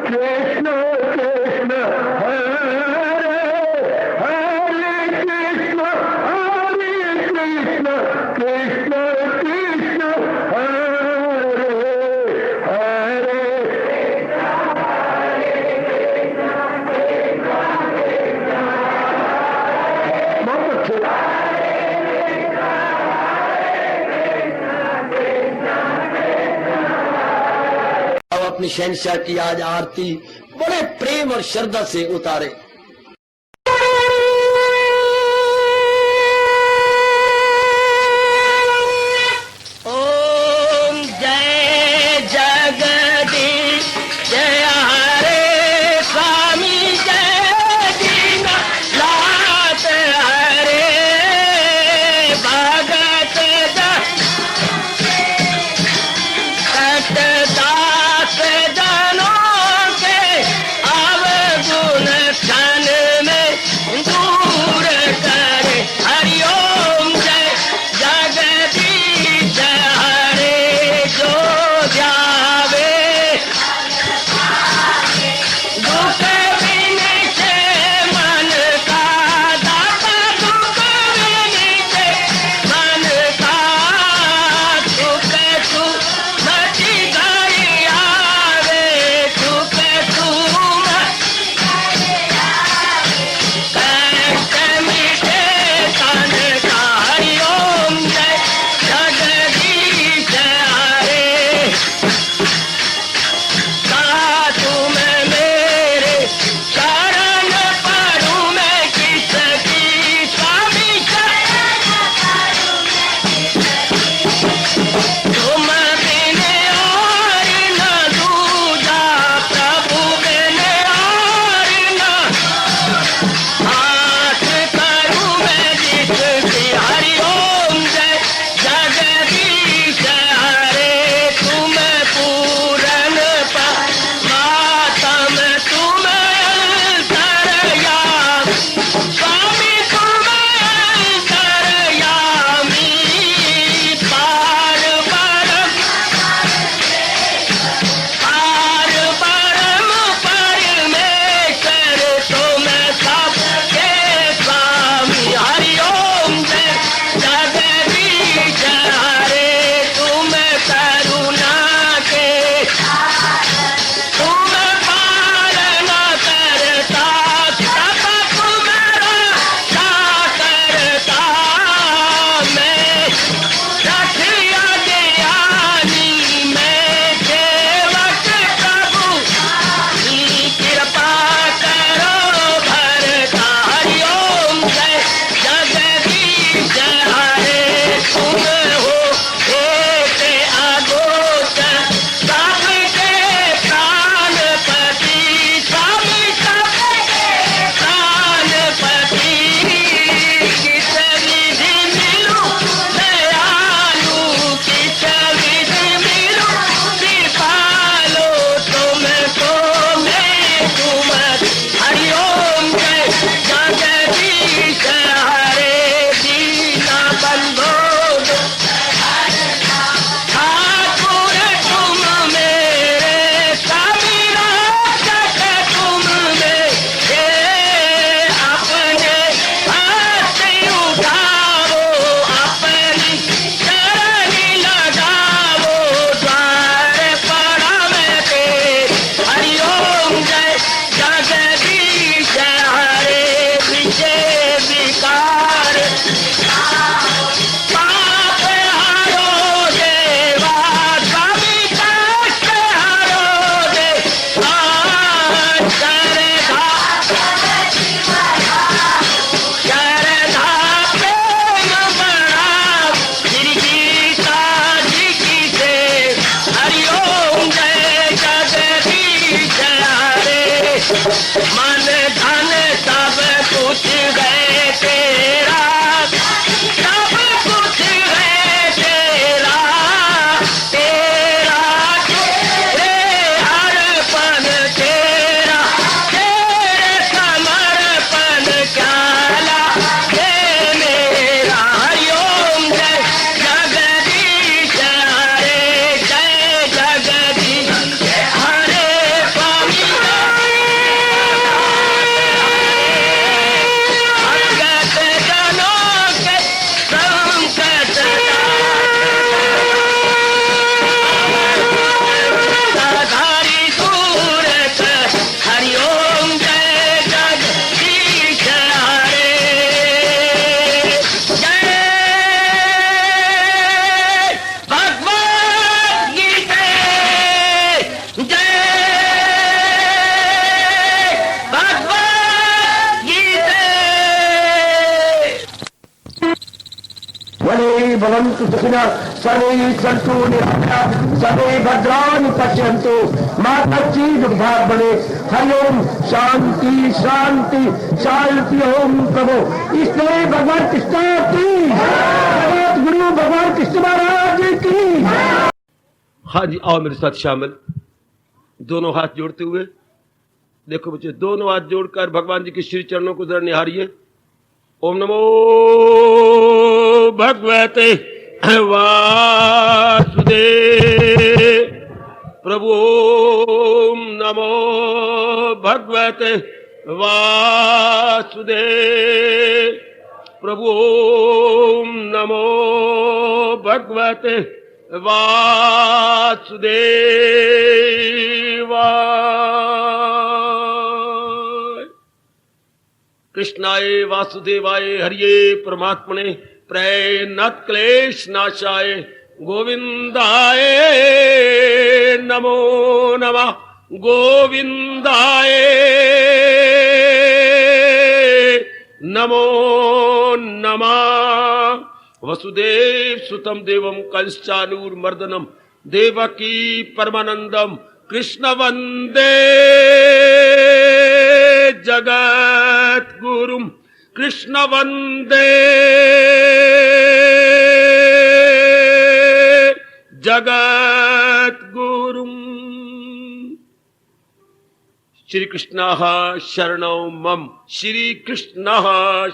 कृष्ण कृष्ण हरे हरे कृष्ण कृष्ण कृष्ण हरे हरे बहुत अच्छे। अब अपनी शहंशाह की आज आरती बड़े प्रेम और श्रद्धा से उतारे। ओम जय जगदीश जय हरे स्वामी जय दीनानाथ हरे भगत दास जनों के अवगुण क्षण में दूर करे। हरिओम जय जगदीश हरे जो ध्यावे दुख विनिचे मन का दाता दुख विनिचे मन का सुख तू मची गई आवे सुख तू कष्ट मिटे तन का। हरिओम जय जगदीश हरे तुम मेरे शरण पड़ूं मैं किसकी स्वामी तुम बिन और न दूजा प्रभु बिन और न हाथ करूं मैं जिसकी। हरिओम जय जगदीश हरे तुम पूरन मातम तुम अंतरयामी स्वामी तुम अंतरयामी पार परम परमेश्वर तुम सबके स्वामी। हरिओम जय जगदीश हरे तुम करुणा के तुम पालन करता सब तुम्हारा करता मैं रखिया ज्ञानी मैं सेवक प्रभु की कृपा करो भरता। हरिओम जय जगदीश हरे तुम हो एक अगोचर सबके प्राणपति स्वामी सबके प्राणपति किस विधि मिलूं दयालु किस विधि मिलूं कृपालो तुमको मैं तुम। हरिओम जय जगदीश हरे दीना बंधो ठाकुर तुम मेरे स्वामी रक्षक तुम मेरे अपने हाथ उठाओ अपनी शरण लगाओ द्वार पड़ा मैं तेरे। हरिओम जय जगदीश हरे विजय विकार पाप हरो देवा स्वामी कष्ट हरो देवा श्रद्धा प्रेम बढ़ाओ श्री गीता जी की से। हरिओम जय जगदीश हरे मन धन सब कुछ है तेरा सब कुछ है तेरा तेरा तेरे अर्पण तेरा तेरे समर्पण क्या लागे मेरा। हरिओम जय जगदीश हरे जय जगदीश हरे स्वामी भवन्तु सुखिनः सर्वे सन्तु निरामयाः सर्वे भद्राणि पश्यन्तु मा कश्चित् दुर्भाग् भवेत्। हरि ओम शांति शांति शांति। ओम प्रभु इसलिए भगवान कृष्ण की जगत गुरु भगवान कृष्ण महाराज की। हाँ जी, आओ मेरे साथ शामिल, दोनों हाथ जोड़ते हुए। देखो बच्चे, दोनों हाथ जोड़कर भगवान जी के श्री चरणों को जरा निहारिए। ओम नमो भगवते वासुदेव प्रभु। ओम नमो भगवते वासुदेव प्रभु। ओम नमो भगवते वासुदेवाय। कृष्णाय वासुदेवाय हरिये परमात्मने प्रणत क्लेश नाशाय गोविंदाय नमो नमः। गोविंदाय नमो नमः। वसुदेव सुतम देवम कंसचानूरमर्दनम देवकी परमानंदम कृष्ण वंदे जगत गुरुम। कृष्ण वंदे जगत गुरुम। श्री कृष्ण शरणौ मम। श्री कृष्ण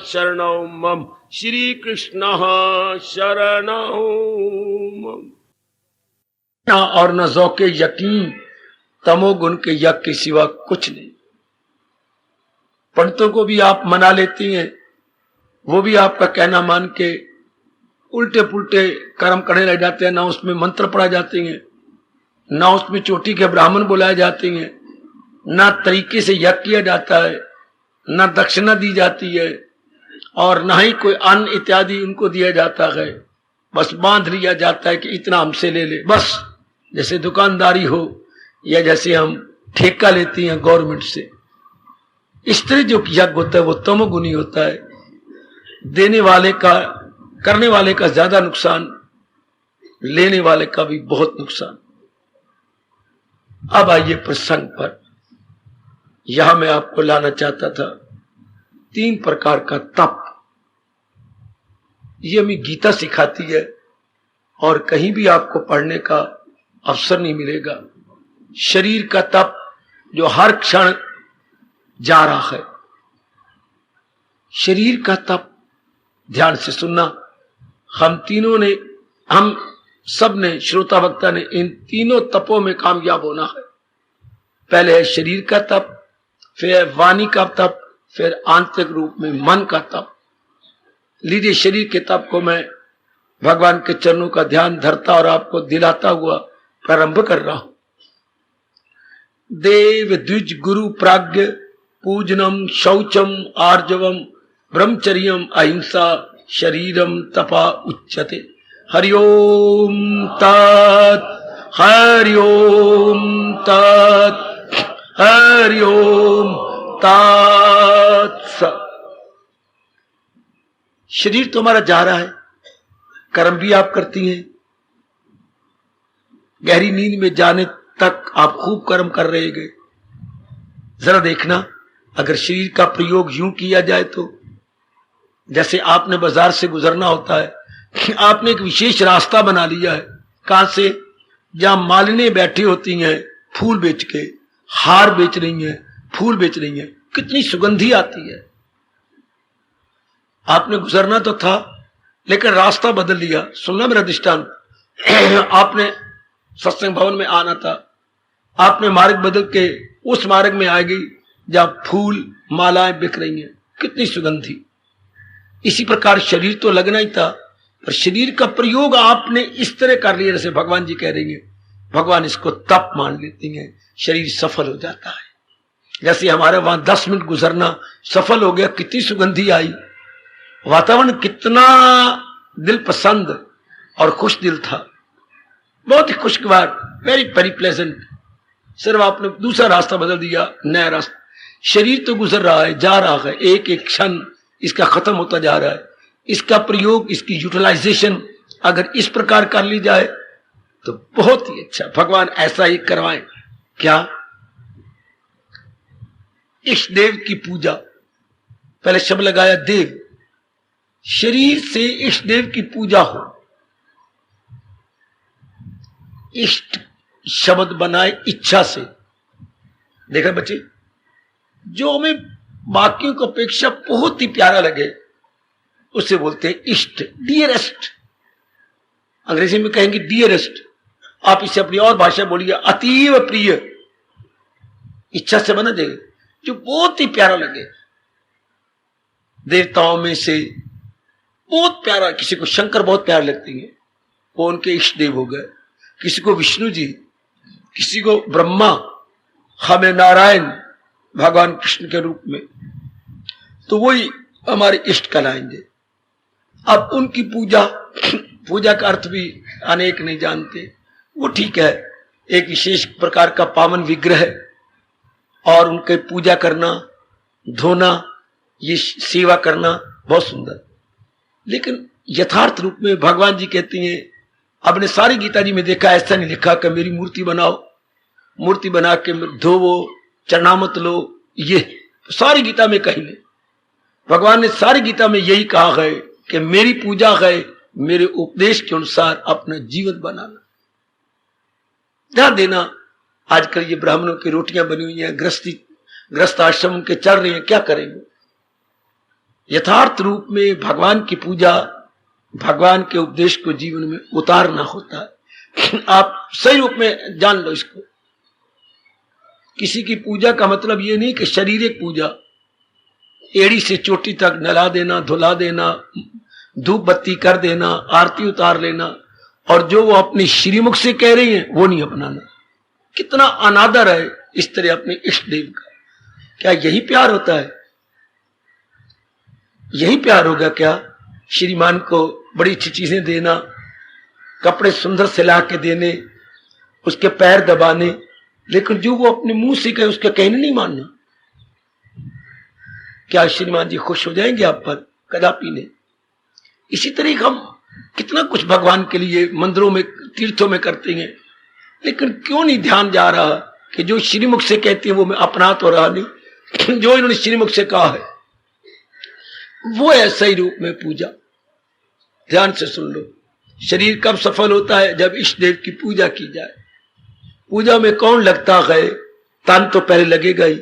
शरणौ मम। श्री कृष्ण शरणौ मम। और न ज़ौक़े यकीन तमोगुण के यज्ञ के सिवा कुछ नहीं। पंडितों को भी आप मना लेती हैं, वो भी आपका कहना मान के उल्टे पुल्टे कर्म करने लग जाते हैं। ना उसमें मंत्र पढ़ा जाते हैं, ना उसमें चोटी के ब्राह्मण बुलाए जाते हैं, ना तरीके से यज्ञ किया जाता है, ना दक्षिणा दी जाती है, और ना ही कोई अन्न इत्यादि उनको दिया जाता है। बस बांध लिया जाता है कि इतना हमसे ले ले, बस जैसे दुकानदारी हो या जैसे हम ठेका लेती हैं गवर्नमेंट से। इस तरह जो यज्ञ होता है वो तमोगुणी होता है। देने वाले का, करने वाले का ज्यादा नुकसान, लेने वाले का भी बहुत नुकसान। अब आइए प्रसंग पर। यहां मैं आपको लाना चाहता था 3 प्रकार का तप। ये हमें गीता सिखाती है और कहीं भी आपको पढ़ने का अवसर नहीं मिलेगा। शरीर का तप जो हर क्षण जा रहा है, शरीर का तप। ध्यान से सुनना, हम सब ने, श्रोता वक्ता ने इन तीनों तपों में कामयाब होना है। पहले है शरीर का तप, फिर वाणी का तप, फिर आंतरिक रूप में मन का तप। लीजिए, शरीर के तप को मैं भगवान के चरणों का ध्यान धरता और आपको दिलाता हुआ प्रारंभ कर रहा हूं। देव द्विज गुरु प्राज्ञ पूजनम शौचम आर्जवम ब्रह्मचर्यम अहिंसा शरीरम तपा उच्यते। हरिओम तत् हरिओम तत् हरिओम तत्। शरीर तुम्हारा जा रहा है, कर्म भी आप करती हैं। गहरी नींद में जाने तक आप खूब कर्म कर रहे गए। जरा देखना, अगर शरीर का प्रयोग यूं किया जाए तो, जैसे आपने बाजार से गुजरना होता है, आपने एक विशेष रास्ता बना लिया है। कहां से? जहां मालिनें बैठी होती हैं, फूल बेच के, हार बेच रही हैं, फूल बेच रही हैं, कितनी सुगंधी आती है। आपने गुजरना तो था, लेकिन रास्ता बदल लिया। सुनना मेरा दृष्टांत। आपने सत्संग भवन में आना था, आपने मार्ग बदल के उस मार्ग में आ गई जहां फूल मालाएं बिक रही हैं, कितनी सुगंधी। इसी प्रकार शरीर तो लगना ही था, पर शरीर का प्रयोग आपने इस तरह कर लिया जैसे भगवान जी कह रही हैं। भगवान इसको तप मान लेती हैं, शरीर सफल हो जाता है। जैसे हमारे वहां 10 मिनट गुजरना सफल हो गया, कितनी सुगंधी आई, वातावरण कितना दिल पसंद और खुश दिल था, बहुत ही खुशगवार, वेरी वेरी प्लेजेंट। सिर्फ आपने दूसरा रास्ता बदल दिया, नया रास्ता। शरीर तो गुजर रहा है, जा रहा है, एक एक क्षण इसका खत्म होता जा रहा है। इसका प्रयोग, इसकी यूटिलाइजेशन अगर इस प्रकार कर ली जाए तो बहुत ही अच्छा, भगवान ऐसा ही करवाएं। क्या? इष्ट देव की पूजा, पहले शब्द लगाया देव, शरीर से इष्ट देव की पूजा हो। इष्ट शब्द बनाए इच्छा से। देखा बच्चे, जो हमें बाकियों की अपेक्षा बहुत ही प्यारा लगे उसे बोलते हैं इष्ट, डियरेस्ट। अंग्रेजी में कहेंगे डियरेस्ट, आप इसे अपनी और भाषा बोलिए अतीव प्रिय। इच्छा से बना देगा जो बहुत ही प्यारा लगे। देवताओं में से बहुत प्यारा, किसी को शंकर बहुत प्यारे लगते हैं, वो उनके इष्ट देव हो गए। किसी को विष्णु जी, किसी को ब्रह्मा, हमें नारायण भगवान कृष्ण के रूप में, तो वही हमारे इष्ट कहलाएंगे। अब उनकी पूजा, पूजा का अर्थ भी अनेक नहीं जानते, वो ठीक है, एक विशेष प्रकार का पावन विग्रह और उनके पूजा करना, धोना, ये सेवा करना बहुत सुंदर। लेकिन यथार्थ रूप में भगवान जी कहती हैं, आपने सारी गीता जी में देखा, ऐसा नहीं लिखा कि मेरी मूर्ति बनाओ, मूर्ति बना के धोवो, चरणामत लो, ये सारी गीता में कहीं नहीं। भगवान ने सारी गीता में यही कहा है कि मेरी पूजा है, मेरे उपदेश के अनुसार अपना जीवन बनाना, ध्यान देना। आजकल ये ब्राह्मणों की रोटियां बनी हुई हैं, ग्रस्त आश्रम के चल रहे हैं, क्या करेंगे? यथार्थ रूप में भगवान की पूजा, भगवान के उपदेश को जीवन में उतारना होता है। आप सही रूप में जान लो इसको। किसी की पूजा का मतलब ये नहीं कि शारीरिक पूजा, एड़ी से चोटी तक नला देना, धुला देना, धूप बत्ती कर देना, आरती उतार लेना, और जो वो अपनी श्रीमुख से कह रही हैं वो नहीं अपनाना। कितना अनादर है इस तरह अपने इष्ट देव का। क्या यही प्यार होता है? यही प्यार होगा क्या? श्रीमान को बड़ी अच्छी चीजें देना, कपड़े सुंदर सिला के देने, उसके पैर दबाने, लेकिन जो वो अपने मुंह से कहे उसका कहने नहीं मानना। क्या श्रीमान जी खुश हो जाएंगे आप पर? कदापि नहीं। इसी तरह हम कितना कुछ भगवान के लिए मंदिरों में, तीर्थों में करते हैं, लेकिन क्यों नहीं ध्यान जा रहा कि जो श्रीमुख से कहते हैं वो मैं अपना तो रहा नहीं, जो इन्होंने श्रीमुख से कहा है वो है सही रूप में पूजा। ध्यान से सुन लो, शरीर कब सफल होता है? जब इष्ट देव की पूजा की जाए। पूजा में कौन लगता है? तन तो पहले लगेगा ही,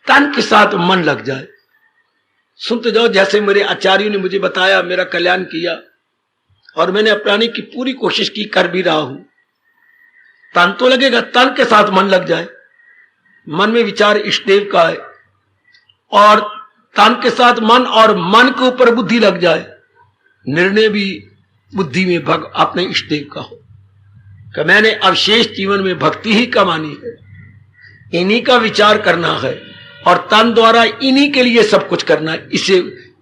तन के साथ मन लग जाए। सुनते जाओ, जैसे मेरे आचार्यों ने मुझे बताया, मेरा कल्याण किया और मैंने अपनाने की पूरी कोशिश की, कर भी रहा हूं। तन तो लगेगा, तन के साथ मन लग जाए। मन में विचार इष्ट देव का है और तन के साथ मन, और मन के ऊपर बुद्धि लग जाए। निर्णय भी बुद्धि में अपने इष्ट देव का हो कि मैंने अवशेष जीवन में भक्ति ही कमानी है, इन्हीं का विचार करना है और तन द्वारा इन्हीं के लिए सब कुछ करना है। इसे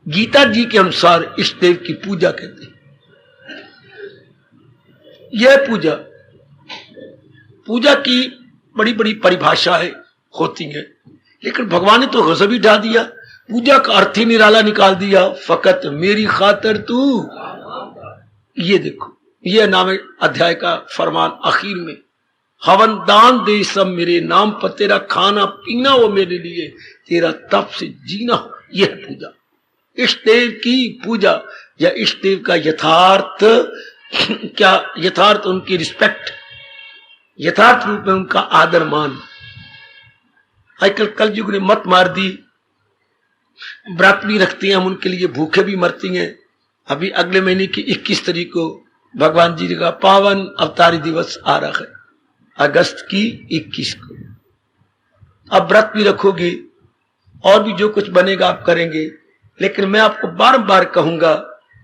गीता जी के अनुसार इष्ट देव की पूजा कहते हैं। यह पूजा की बड़ी बड़ी परिभाषाएं होती हैं, लेकिन भगवान ने तो गजब ही डाल दिया, पूजा का अर्थ ही निराला निकाल दिया। फकत मेरी खातर तू, ये देखो, ये नाम है अध्याय का फरमान आखिर में, हवन दान दे सब मेरे नाम पर, तेरा खाना पीना हो मेरे लिए, तेरा तप से जीना हो। यह पूजा, इष्ट देव की पूजा या इष्ट देव का यथार्थ क्या, यथार्थ उनकी रिस्पेक्ट, यथार्थ रूप में उनका आदर मान। आजकल कल युग ने मत मार दी, व्रत भी रखती हैं हम उनके लिए, भूखे भी मरती हैं। अभी अगले महीने की 21 तारीख को भगवान जी का पावन अवतारी दिवस आ रहा है, अगस्त की 21 को। अब व्रत भी रखोगे और भी जो कुछ बनेगा आप करेंगे, लेकिन मैं आपको बार बार कहूंगा,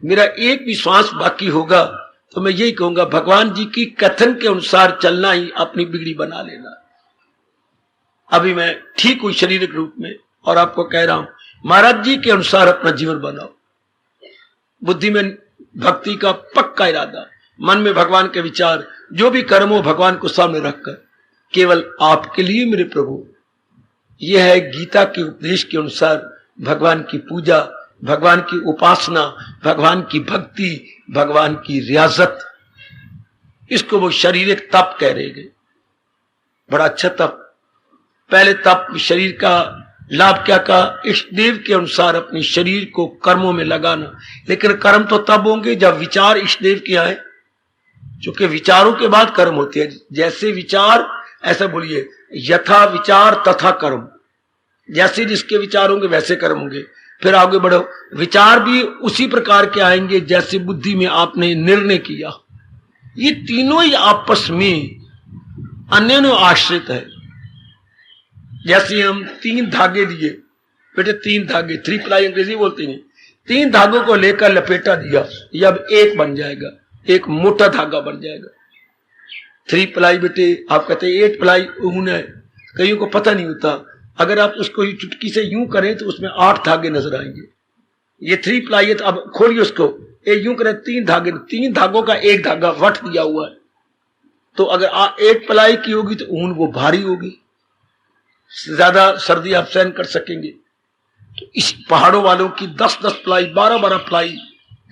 मेरा एक भी श्वास बाकी होगा तो मैं यही कहूंगा, भगवान जी की कथन के अनुसार चलना ही अपनी बिगड़ी बना लेना। अभी मैं ठीक हूं शारीरिक रूप में और आपको कह रहा हूं, महाराज जी के अनुसार अपना जीवन बनाओ। बुद्धि में भक्ति का पक्का इरादा, मन में भगवान के विचार, जो भी कर्म हो भगवान को सामने रखकर केवल आपके लिए मेरे प्रभु। यह है गीता के उपदेश के अनुसार भगवान की पूजा, भगवान की उपासना, भगवान की भक्ति, भगवान की रियाजत, इसको वो शारीरिक तप कह रहे हैं। बड़ा अच्छा तप। पहले तप शरीर का लाभ क्या कहा, इष्ट देव के अनुसार अपने शरीर को कर्मों में लगाना। लेकिन कर्म तो तब होंगे जब विचार इष्ट देव के आए, क्योंकि विचारों के बाद कर्म होते हैं। जैसे विचार, ऐसा बोलिए, यथा विचार तथा कर्म, जैसे जिसके विचार होंगे वैसे कर्म होंगे। फिर आगे बढ़ो, विचार भी उसी प्रकार के आएंगे जैसे बुद्धि में आपने निर्णय किया। ये तीनों ही आपस में अन्योन्य आश्रित है। जैसे हम 3 धागे लिए, बेटे 3 धागे, 3 प्लाई अंग्रेजी बोलते हैं, 3 धागों को लेकर लपेटा दिया, ये अब एक बन जाएगा, एक मोटा धागा बन जाएगा। 3 प्लाई बेटे, आप कहते हैं 8 प्लाई ऊन है, कईयों को पता नहीं होता। अगर आप उसको चुटकी से यूं करें तो उसमें 8 धागे नजर आएंगे। ये 3 प्लाई है, तो अब खोलिए उसको, ये यूं करें 3 धागे, 3 धागों का एक धागा वट दिया हुआ है। तो अगर 8 प्लाई की होगी तो ऊन वो भारी होगी, ज्यादा सर्दी आप सहन कर सकेंगे। तो इस पहाड़ों वालों की 10-10 प्लाई, 12-12 प्लाई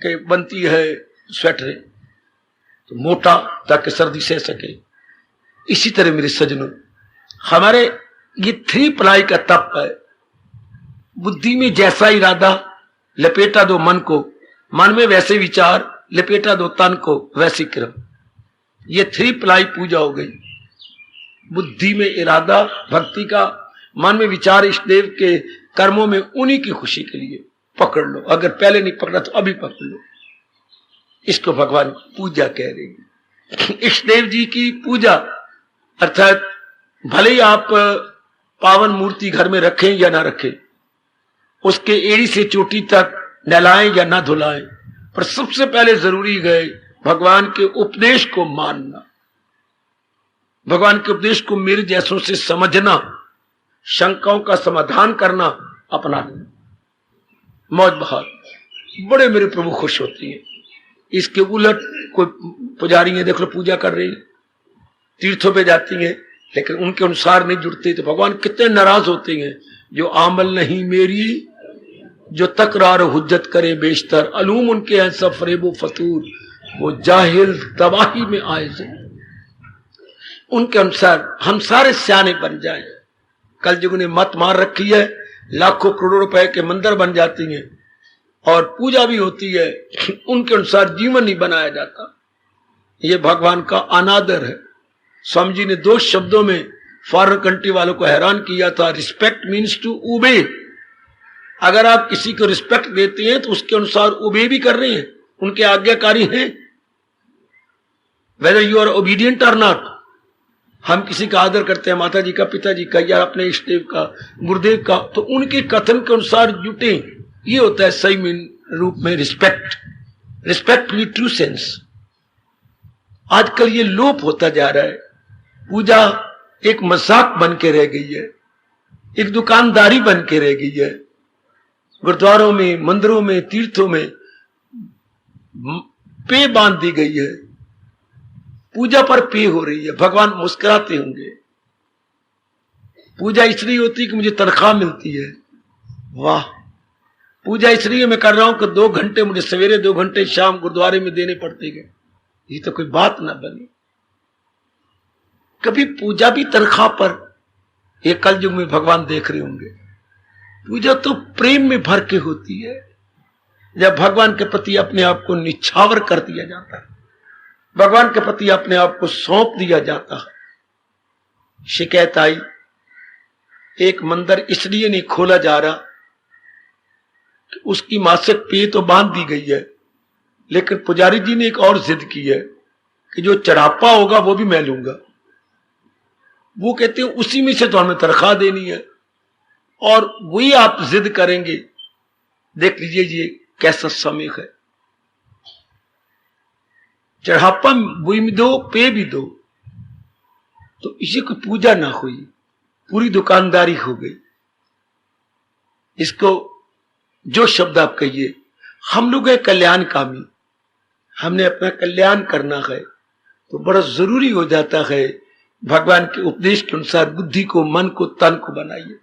के बनती है स्वेटर, तो मोटा, ताकि सर्दी सह सके। इसी तरह मेरे सज्जनों, हमारे ये 3 प्लाई का तप है। बुद्धि में जैसा इरादा, लपेटा दो मन को, मन में वैसे विचार, लपेटा दो तन को, वैसी क्रम। ये 3 प्लाई पूजा हो गई। बुद्धि में इरादा भक्ति का, मन में विचार इष्ट देव के, कर्मों में उन्हीं की खुशी के लिए पकड़ लो। अगर पहले नहीं पकड़ा तो अभी पकड़ लो। इसको भगवान पूजा कह रहे हैं। इष्ट देव जी की पूजा अर्थात भले ही आप पावन मूर्ति घर में रखें या ना रखें, उसके एड़ी से चोटी तक नहलाएं या ना धुलाएं, पर सबसे पहले जरूरी है भगवान के उपदेश को मानना, भगवान के उपदेश को मेरे जैसों से समझना, शंकाओं का समाधान करना, अपनाना। मौज बहार, बड़े मेरे प्रभु खुश होती हैं। इसके उलट कोई पुजारी है, देख लो पूजा कर रही, तीर्थों पे जाती हैं, लेकिन उनके अनुसार नहीं जुड़ते, तो भगवान कितने नाराज होते हैं। जो आमल नहीं मेरी, जो तकरार हुज्जत करे बेशतर, अलूम उनके हैं सब फरेबो फतूर, वो जाहिल तबाही में आए से। उनके अनुसार हम सारे सियाने बन जाएं। कल युग ने मत मार रखी है, लाखों करोड़ों रुपए के मंदिर बन जाती हैं और पूजा भी होती है, उनके अनुसार जीवन नहीं बनाया जाता। ये भगवान का अनादर है। स्वामी जी ने 2 शब्दों में फॉरेन कंट्री वालों को हैरान किया था। Respect means to obey. अगर आप किसी को रिस्पेक्ट देते हैं तो उसके अनुसार ओबे भी कर रहे हैं, उनके आज्ञाकारी हैं, वेदर यू आर ओबीडियंट और नॉट। हम किसी का आदर करते हैं, माता जी का, पिताजी का, या अपने इष्ट देव का, गुरुदेव का, तो उनके कथन के अनुसार जुटे। ये होता है सही में रूप में रिस्पेक्ट, रिस्पेक्टफुली ट्रू सेंस। आजकल ये लोप होता जा रहा है। पूजा एक मजाक बन के रह गई है, एक दुकानदारी बन के रह गई है। गुरुद्वारों में, मंदिरों में, तीर्थों में पे बांध दी गई है, पूजा पर पे हो रही है। भगवान मुस्कुराते होंगे। पूजा इसलिए होती है कि मुझे तनख्वाह मिलती है। वाह, पूजा इसलिए मैं कर रहा हूं कि 2 घंटे मुझे सवेरे, 2 घंटे शाम गुरुद्वारे में देने पड़ते गए। ये तो कोई बात ना बनी। कभी पूजा भी तनख्वाह पर, ये कल युग में भगवान देख रहे होंगे। पूजा तो प्रेम में भर के होती है, जब भगवान के प्रति अपने आप को निछावर कर दिया जाता है, भगवान के प्रति अपने आप को सौंप दिया जाता है। शिकायत आई, एक मंदिर इसलिए नहीं खोला जा रहा कि उसकी मासिक पे तो बांध दी गई है, लेकिन पुजारी जी ने एक और जिद की है कि जो चढ़ापा होगा वो भी मैं लूंगा। वो कहते हैं उसी में से तो हमें तनख्वाह देनी है, और वही आप जिद करेंगे। देख लीजिए ये कैसा समय है। चढ़ापा वही भी दो, पे भी दो, तो इसी को पूजा ना हुई, पूरी दुकानदारी हो गई। इसको जो शब्द आप कहिए, हम लोग है कल्याणकामी, हमने अपना कल्याण करना है, तो बड़ा जरूरी हो जाता है भगवान के उपदेश के अनुसार बुद्धि को, मन को, तन को बनाइए।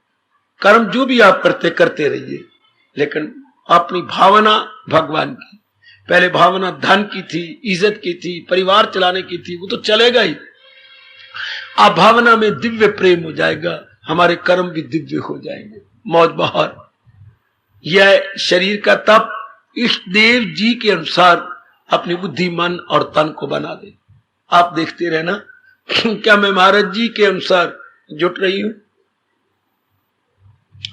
कर्म जो भी आप करते रहिए, लेकिन अपनी भावना भगवान की। पहले भावना धन की थी, इज्जत की थी, परिवार चलाने की थी, वो तो चलेगा ही। अब भावना में दिव्य प्रेम हो जाएगा, हमारे कर्म भी दिव्य हो जाएंगे। मौज बहार यह शरीर का तप इष्ट देव जी के अनुसार अपनी बुद्धि, मन और तन को बना दे। आप देखते रहना क्या मैं महाराज जी के अनुसार जुट रही हूं?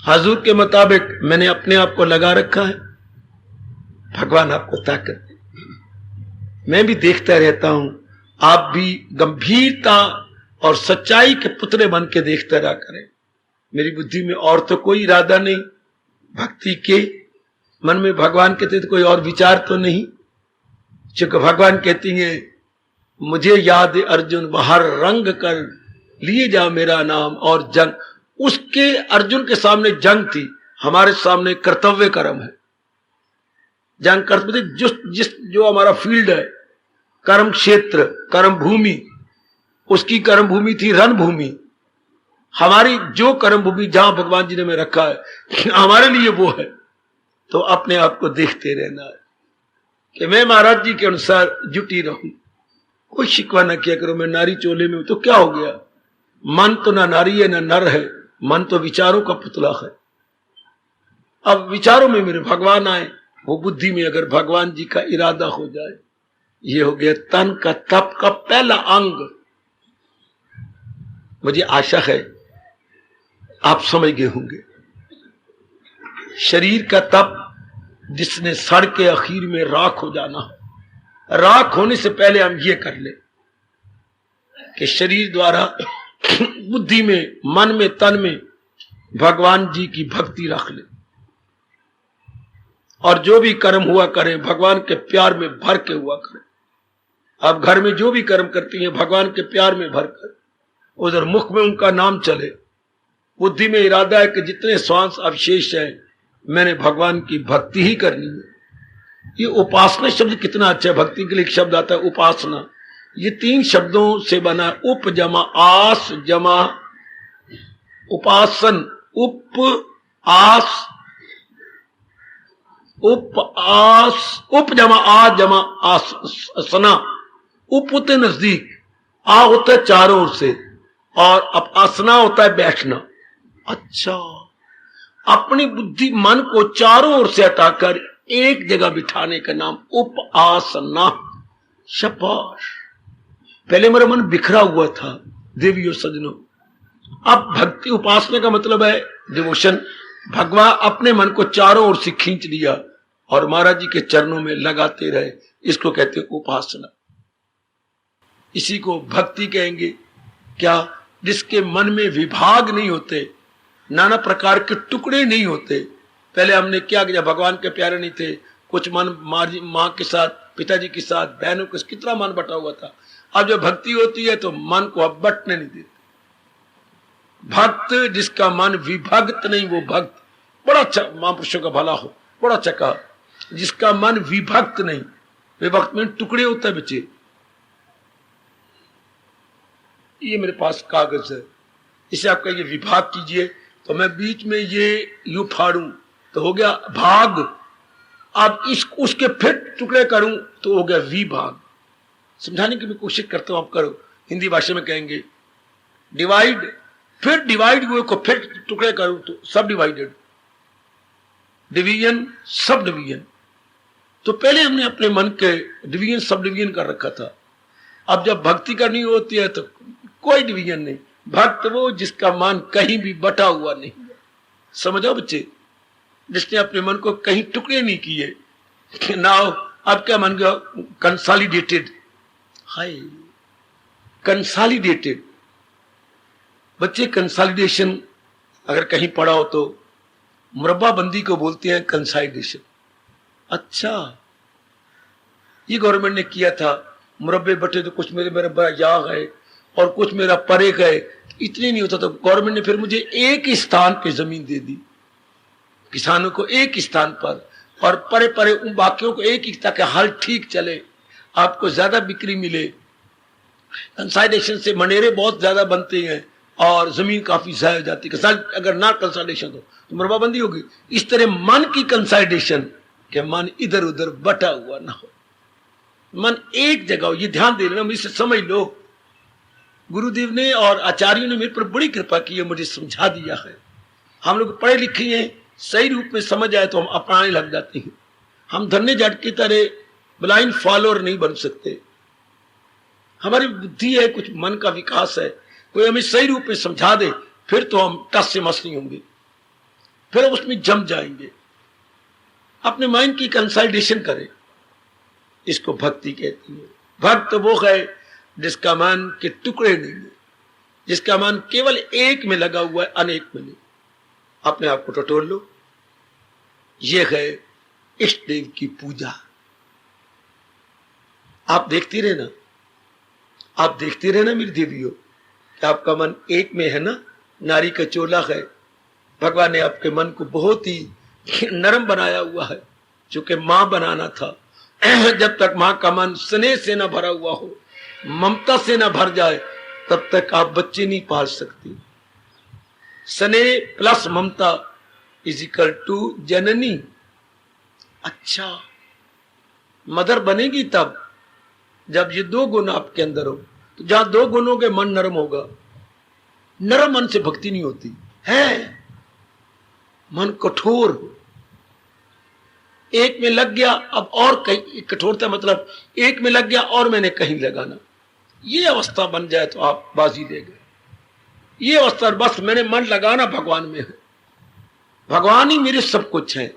हजूर के मुताबिक मैंने अपने आप को लगा रखा है। भगवान आपको ताकत दे। मैं भी देखता रहता हूं, आप भी गंभीरता और सच्चाई के पुतले बन के देखते रहा करें। मेरी बुद्धि में और तो कोई इरादा नहीं, भक्ति के मन में भगवान के तो कोई और विचार तो नहीं। चूंकि भगवान कहती है मुझे याद अर्जुन बाहर रंग कर लिए जा मेरा नाम और जंग। उसके अर्जुन के सामने जंग थी, हमारे सामने कर्तव्य कर्म है। जंग कर्तव्य जो हमारा फील्ड है, कर्म क्षेत्र, कर्म भूमि, उसकी कर्म भूमि थी रणभूमि। हमारी जो कर्म भूमि जहां भगवान जी ने में रखा है हमारे लिए वो है। तो अपने आप को देखते रहना है कि मैं महाराज जी के अनुसार जुटी रहूं। कोई शिकवा ना किया करो मैं नारी चोले में हूं तो क्या हो गया। मन तो ना नारी है ना नर है, मन तो विचारों का पुतला है। अब विचारों में मेरे भगवान आए, वो बुद्धि में अगर भगवान जी का इरादा हो जाए, ये हो गया तन का तप का पहला अंग। मुझे आशा है आप समझ गए होंगे। शरीर का तप जिसने सड़ के आखिर में राख हो जाना, राख होने से पहले हम ये कर ले कि शरीर द्वारा बुद्धि में, मन में, तन में भगवान जी की भक्ति रख ले और जो भी कर्म हुआ करें भगवान के प्यार में भर के हुआ करें। आप घर में जो भी कर्म करती हैं भगवान के प्यार में भरकर, उधर मुख में उनका नाम चले, बुद्धि में इरादा है कि जितने श्वास अवशेष है मैंने भगवान की भक्ति ही करनी है। ये उपासना शब्द कितना अच्छा है। भक्ति के लिए एक शब्द आता है उपासना। ये 3 शब्दों से बना, उप जमा आस जमा उपासन। उप आस, उप आस, उप जमा आ जमा आस सना। उप होते नजदीक, आ होता है चारों ओर से, और अब आसना होता है बैठना। अच्छा, अपनी बुद्धि मन को चारों ओर से हटाकर एक जगह बिठाने का नाम उप आसना। शाबाश। पहले मेरा मन बिखरा हुआ था देवियों सजनों। अब भक्ति उपासना का मतलब है डिवोशन। भगवान अपने मन को चारों ओर से खींच लिया और महाराज जी के चरणों में लगाते रहे। इसको कहते हैं उपासना। इसी को भक्ति कहेंगे। क्या? जिसके मन में विभाग नहीं होते, नाना प्रकार के टुकड़े नहीं होते। पहले हमने क्या किया, भगवान के प्यारे नहीं थे, कुछ मन माँ के साथ, पिताजी के साथ, बहनों के साथ कितना मन बटा हुआ था। अब जब भक्ति होती है तो मन को अब बटने नहीं देते। भक्त जिसका मन विभक्त नहीं वो भक्त। बड़ा अच्छा, महापुरुषों का भला हो, बड़ा अच्छा कहा। जिसका मन विभक्त नहीं, विभक्त में टुकड़े होता है बच्चे। ये मेरे पास कागज है, इसे आप कहिए विभाग कीजिए, तो मैं बीच में ये यूं फाड़ूं तो हो गया भाग। अब उसके फिर टुकड़े करूं तो हो गया विभाग। समझाने की मैं कोशिश करता हूं, आप करो। हिंदी भाषा में कहेंगे डिवाइड, फिर डिवाइड हुए को फिर टुकड़े करूं तो सब डिवाइडेड। Division, sub division. तो पहले हमने अपने मन के डिवीजन सब डिवीजन कर रखा था। अब जब भक्ति करनी होती है तो कोई डिवीजन नहीं। भक्त वो जिसका मन कहीं भी बटा हुआ नहीं। समझो बच्चे, जिसने अपने मन को कहीं टुकड़े नहीं किए। नाउ अब क्या मन गया? कंसोलिडेटेड। हाय, कंसोलिडेटेड। बच्चे कंसोलिडेशन अगर कहीं पढ़ा हो तो मुरब्बाबंदी को बोलते हैं कंसोलिडेशन। अच्छा, ये गवर्नमेंट ने किया था। मुरब्बे बटे तो कुछ मेरे मुरब्बा याग है और कुछ मेरा परे गए, इतने नहीं होता। तो गवर्नमेंट ने फिर मुझे एक ही स्थान पे जमीन दे दी, किसानों को एक ही स्थान पर, और परे परे उन बाकियों को एक ही, ताकि हल ठीक चले, आपको ज्यादा बिक्री मिले। कंसोलिडेशन से मनेरे बहुत ज्यादा बनते हैं और जमीन काफी ज़ाया हो जाती है। अगर ना कंसल्टेशन हो तो मरबाबंदी होगी। इस तरह मन की कंसल्टेशन के मन इधर उधर बटा हुआ ना हो, मन एक जगह हो। ये ध्यान दे लेना, मुझसे समझ लो। गुरुदेव ने और आचार्यों ने मेरे पर बड़ी कृपा की है, मुझे समझा दिया है। हम लोग पढ़े लिखे हैं, सही रूप में समझ आए तो हम अपनाने लग जाते हैं। हम धन्य जट की तरह ब्लाइंड फॉलोअर नहीं बन सकते। हमारी बुद्धि है, कुछ मन का विकास है, कोई हमें सही रूप में समझा दे, फिर तो हम टस से मस नहीं होंगे, फिर हम उसमें जम जाएंगे। अपने माइंड की कंसल्टेशन करें, इसको भक्ति कहती है। भक्त वो है जिसका मन के टुकड़े नहीं है, जिसका मन केवल एक में लगा हुआ है, अनेक में नहीं। अपने आप को टटोल लो। यह है इष्ट देव की पूजा। आप देखती रहना, आप देखती रहना मेरी देवियों, कि आपका मन एक में है ना। नारी का चोला है, भगवान ने आपके मन को बहुत ही नरम बनाया हुआ है, चूंकि मां बनाना था। जब तक मां का मन स्नेह से ना भरा हुआ हो, ममता से ना भर जाए, तब तक आप बच्चे नहीं पाल सकती। स्नेह प्लस ममता इज इक्वल टू जननी। अच्छा, मदर बनेगी तब जब ये दो गुण आपके अंदर हो। तो जहां दो गुणों के मन नरम होगा, नरम मन से भक्ति नहीं होती है। मन कठोर हो, एक में लग गया, अब और कहीं कठोरता मतलब एक में लग गया और मैंने कहीं लगाना, ये अवस्था बन जाए तो आप बाजी दे गए। ये अवस्था बस मैंने मन लगाना भगवान में है, भगवान ही मेरे सब कुछ है।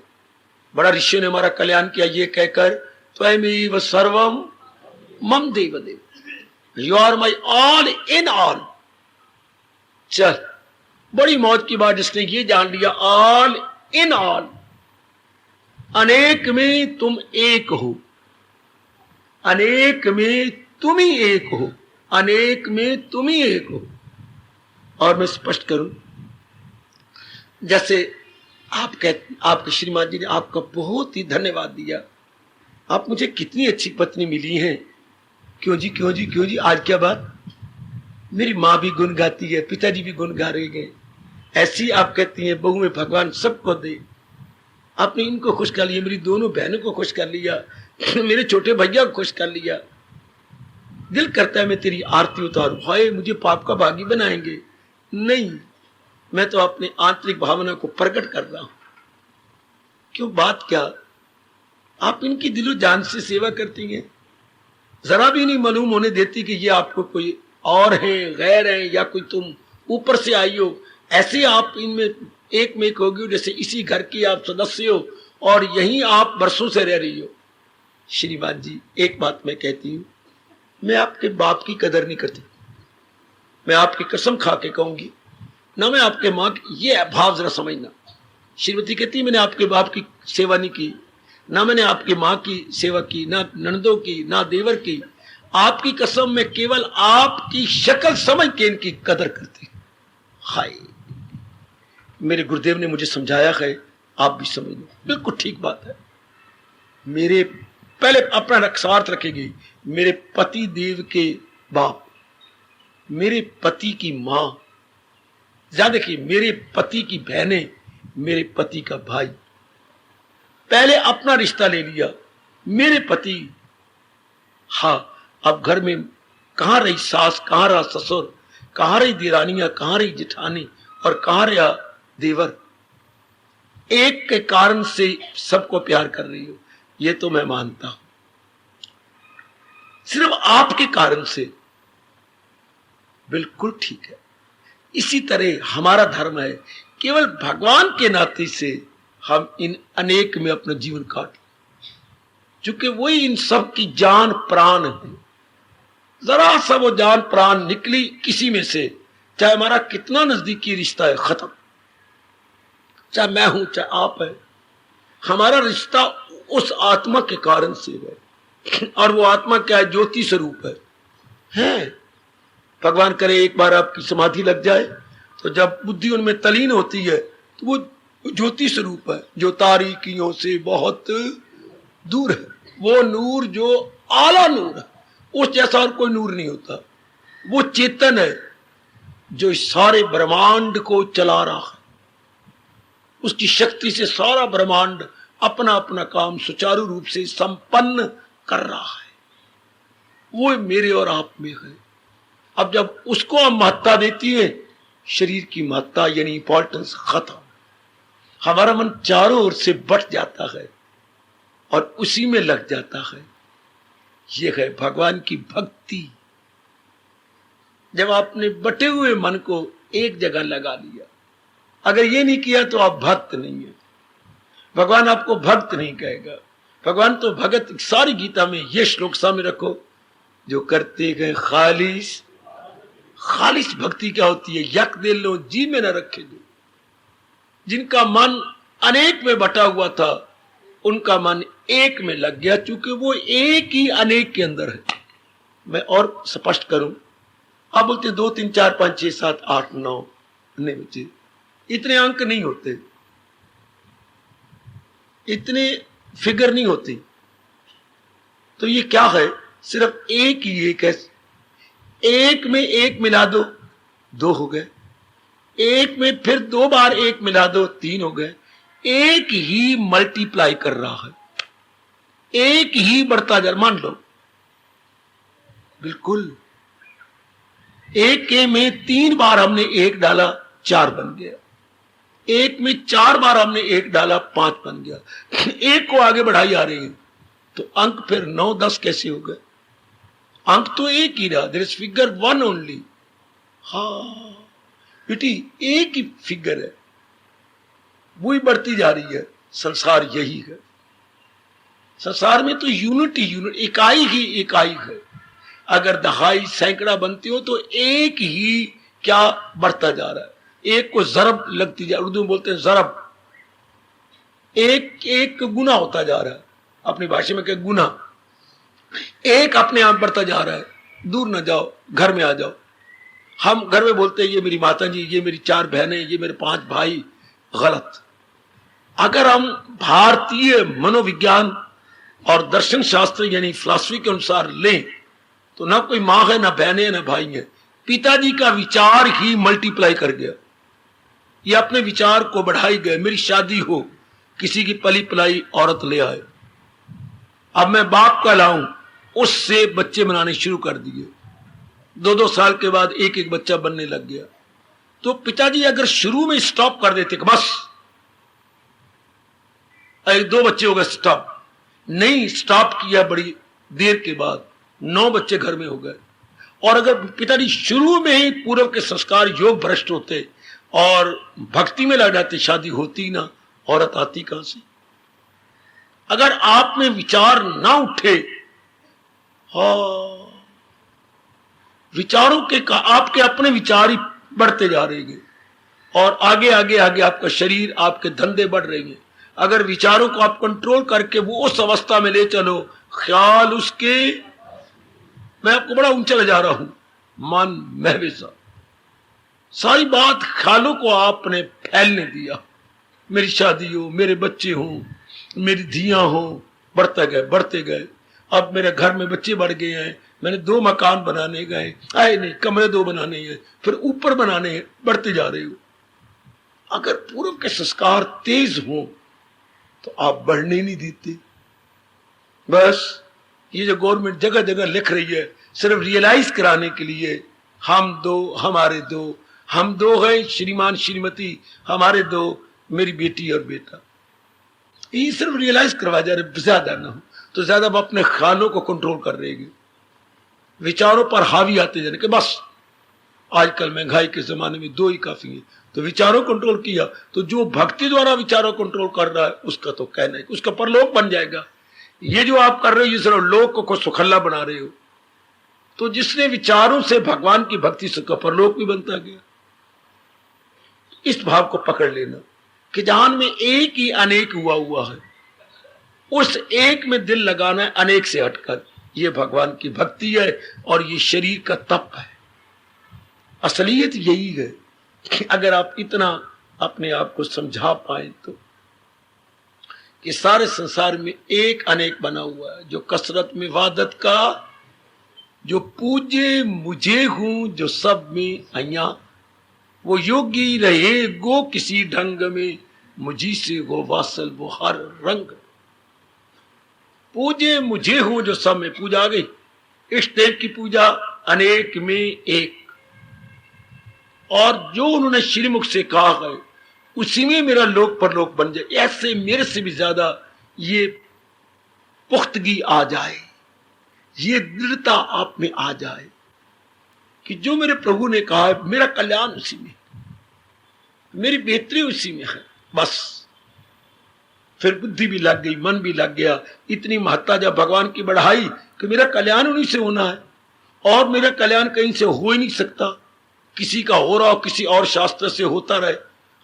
बड़ा ऋषि ने हमारा कल्याण किया ये कहकर, त्वमेव सर्वम मम देव देव, you are my all in all. चल, बड़ी मौज की बात जिसने ये जान लिया, ऑल इन ऑल, अनेक में तुम एक हो, अनेक में तुम ही एक हो, अनेक में तुम ही एक हो। और मैं स्पष्ट करूं, जैसे आपके श्रीमान जी ने आपका बहुत ही धन्यवाद दिया। आप मुझे कितनी अच्छी पत्नी मिली है। क्यों जी, क्यों जी, क्यों जी, आज क्या बात? मेरी माँ भी गुन गाती है, पिताजी भी गुन गा रहे हैं। ऐसी आप कहती हैं बहू में भगवान सबको दे। आपने इनको खुश कर लिया, मेरी दोनों बहनों को खुश कर लिया, मेरे छोटे भैया को खुश कर लिया। दिल करता है मैं तेरी आरती उतारूं, हाय मुझे पाप का भागी बनाएंगे। नहीं, मैं तो अपनी आंतरिक भावना को प्रकट कर रहा हूं। क्यों, बात क्या? आप इनकी दिलो जान से सेवा करती हैं, जरा भी नहीं मालूम होने देती कि ये आपको कोई और है, गैर है, या कोई तुम ऊपर से आई हो। ऐसे आप इनमें एक में एक होगी जैसे इसी घर की आप सदस्य हो और यहीं आप बरसों से रह रही हो। श्रीमान जी, एक बात मैं कहती हूं, मैं आपके बाप की कदर नहीं करती। मैं आपकी कसम खा के कहूंगी, ना मैं आपके माँ की, ये भाव जरा समझना। श्रीमती कहती मैंने आपके बाप की सेवा नहीं की, ना मैंने आपकी माँ की सेवा की, ना ननदों की, ना देवर की। आपकी कसम में केवल आपकी शक्ल समझ के इनकी कदर करती। हाय, मेरे गुरुदेव ने मुझे समझाया है, आप भी समझ लो, बिल्कुल ठीक बात है। मेरे पहले अपना स्वार्थ रखेगी, मेरे पति देव के बाप, मेरे पति की मां, ध्यान देखिए, मेरे पति की बहनें, मेरे पति का भाई। पहले अपना रिश्ता ले लिया, मेरे पति। हाँ, अब घर में कहां रही सास, कहां रहा ससुर, कहां रही दिरानियां, कहां रही जिठानी और कहां रहा देवर। एक के कारण से सबको प्यार कर रही हो, ये तो मैं मानता हूं। सिर्फ आपके कारण से, बिल्कुल ठीक है। इसी तरह हमारा धर्म है, केवल भगवान के नाते से हम इन अनेक में अपना जीवन काट, चूंकि वही इन सब की जान प्राण है। जरा सा वो जान प्राण निकली किसी में से, चाहे हमारा कितना नजदीकी रिश्ता है, खत्म। चाहे मैं हूं, चाहे आप है, हमारा रिश्ता उस आत्मा के कारण से है। और वो आत्मा क्या है? ज्योति स्वरूप है। भगवान करे एक बार आपकी समाधि लग जाए, तो जब बुद्धि उनमें तलीन होती है तो वो ज्योति स्वरूप है, जो तारीकियों से बहुत दूर है। वो नूर जो आला नूर है, उस जैसा और कोई नूर नहीं होता। वो चेतन है, जो इस सारे ब्रह्मांड को चला रहा है, उसकी शक्ति से सारा ब्रह्मांड अपना अपना काम सुचारू रूप से संपन्न कर रहा है, वो मेरे और आप में है। अब जब उसको हम महत्ता देती है, शरीर की महत्ता यानी इंपॉर्टेंस खत्म, हमारा मन चारों ओर से बट जाता है और उसी में लग जाता है। ये है भगवान की भक्ति। जब आपने बटे हुए मन को एक जगह लगा लिया, अगर ये नहीं किया तो आप भक्त नहीं है। भगवान आपको भक्त नहीं कहेगा। भगवान तो भगत, सारी गीता में ये श्लोक सामने रखो, जो करते गए खालिस। खालिस भक्ति क्या होती है? यक दे लो जी में न रखे दो। जिनका मन अनेक में बटा हुआ था, उनका मन एक में लग गया, चूंकि वो एक ही अनेक के अंदर है। मैं और स्पष्ट करूं, आप बोलते 2 3 4 5 6 7 8 9 नहीं बच्चे, इतने अंक नहीं होते, इतने फिगर नहीं होती। तो ये क्या है? सिर्फ एक ही एक है। एक में एक मिला दो, 2 हो गए। एक में फिर 2 बार एक मिला दो, 3 हो गए। एक ही मल्टीप्लाई कर रहा है, एक ही बढ़ता जा। मान लो बिल्कुल एक के में 3 बार हमने एक डाला, 4 बन गया। एक में 4 बार हमने एक डाला, 5 बन गया। एक को आगे बढ़ाई आ रही है, तो अंक फिर 9 10 कैसे हो गए? अंक तो एक ही रहा। There is figure 1 only. हाँ बेटी, एक ही फिगर है, वो ही बढ़ती जा रही है। संसार यही है। संसार में तो यूनिटी, इकाई ही इकाई है। अगर दहाई सैकड़ा बनती हो तो एक ही क्या बढ़ता जा रहा है, एक को जरब लगती जा, उर्दू में बोलते हैं जरब, एक एक गुना होता जा रहा है। अपनी भाषा में क्या गुना, एक अपने आप बढ़ता जा रहा है। दूर न जाओ, घर में आ जाओ। हम घर में बोलते हैं ये मेरी माता जी, ये मेरी 4 बहनें, ये मेरे 5 भाई। गलत। अगर हम भारतीय मनोविज्ञान और दर्शन शास्त्र यानी फिलॉसफी के अनुसार लें, तो ना कोई माँ है, ना बहनें हैं, ना भाई है। पिताजी का विचार ही मल्टीप्लाई कर गया, ये अपने विचार को बढ़ाई गए। मेरी शादी हो, किसी की पली पलाई औरत ले आए, अब मैं बाप का लाऊं, उससे बच्चे बनाने शुरू कर दिए। 2-2 साल के बाद एक एक बच्चा बनने लग गया। तो पिताजी अगर शुरू में स्टॉप कर देते कि बस 1-2 बच्चे हो गए, स्टॉप, नहीं स्टॉप किया, बड़ी देर के बाद 9 बच्चे घर में हो गए। और अगर पिताजी शुरू में ही पूर्व के संस्कार योग भ्रष्ट होते और भक्ति में लग जाते, शादी होती ना, औरत आती कहां से? अगर आप में विचार ना उठे, हाँ, विचारों के आपके अपने विचार ही बढ़ते जा रहे हैं और आगे आगे आगे आपका शरीर, आपके धंधे बढ़ रहे हैं। अगर विचारों को आप कंट्रोल करके वो उस अवस्था में ले चलो, ख्याल उसके, मैं आपको बड़ा ऊंचा ले जा रहा हूं, मन महवेसा, सारी बात ख्यालों को आपने फैलने दिया। मेरी शादी हो, मेरे बच्चे हों, मेरी धियां हों, बढ़ते गए बढ़ते गए। अब मेरे घर में बच्चे बढ़ गए हैं, मैंने 2 मकान बनाने गए, आए नहीं, कमरे 2 बनाने हैं, फिर ऊपर बनाने हैं, बढ़ते जा रहे हो। अगर पूर्व के संस्कार तेज हो तो आप बढ़ने नहीं देते। बस ये जो गवर्नमेंट जगह जगह लिख रही है, सिर्फ रियलाइज कराने के लिए, हम 2, हमारे 2, हम 2 हैं, श्रीमान श्रीमती, हमारे 2, मेरी बेटी और बेटा, ये सिर्फ रियलाइज करवा जा रहे, ज्यादा ना हो तो ज्यादा हम अपने ख्यालों को कंट्रोल कर रहे हैं, विचारों पर हावी आते जाने के। बस आजकल महंगाई के जमाने में 2 ही काफी है, तो विचारों कंट्रोल किया, तो जो भक्ति द्वारा विचारों कंट्रोल कर रहा है उसका तो कहना है, उसका परलोक बन जाएगा। ये जो आप कर रहे हो, ये सिर्फ लोक को सुखल्ला बना रहे हो। तो जिसने विचारों से भगवान की भक्ति से परलोक भी बनता गया। इस भाव को पकड़ लेना कि जहान में एक ही अनेक हुआ है, उस एक में दिल लगाना है, अनेक से हटकर। ये भगवान की भक्ति है और ये शरीर का तप है। असलियत यही है कि अगर आप इतना अपने आप को समझा पाए तो कि सारे संसार में एक अनेक बना हुआ है, जो कसरत में वादत का, जो पूजे मुझे हूं, जो सब में अया वो योगी रहे गो किसी ढंग में, मुझी से गो वासल वो हर रंग। पूजे मुझे हो जो सब में पूजा आ गई। इष्ट देव की पूजा अनेक में एक, और जो उन्होंने श्रीमुख से कहा है उसी में मेरा लोक परलोक बन जाए। ऐसे मेरे से भी ज्यादा ये पुख्तगी आ जाए, ये दृढ़ता आप में आ जाए कि जो मेरे प्रभु ने कहा है मेरा कल्याण उसी में, मेरी बेहतरी उसी में है। बस फिर बुद्धि भी लग गई, मन भी लग गया। इतनी महत्ता जब भगवान की बढ़ाई कि मेरा कल्याण उन्हीं से होना है, और मेरा कल्याण कहीं से हो ही नहीं सकता। किसी का हो रहा हो, किसी और शास्त्र से होता रहे,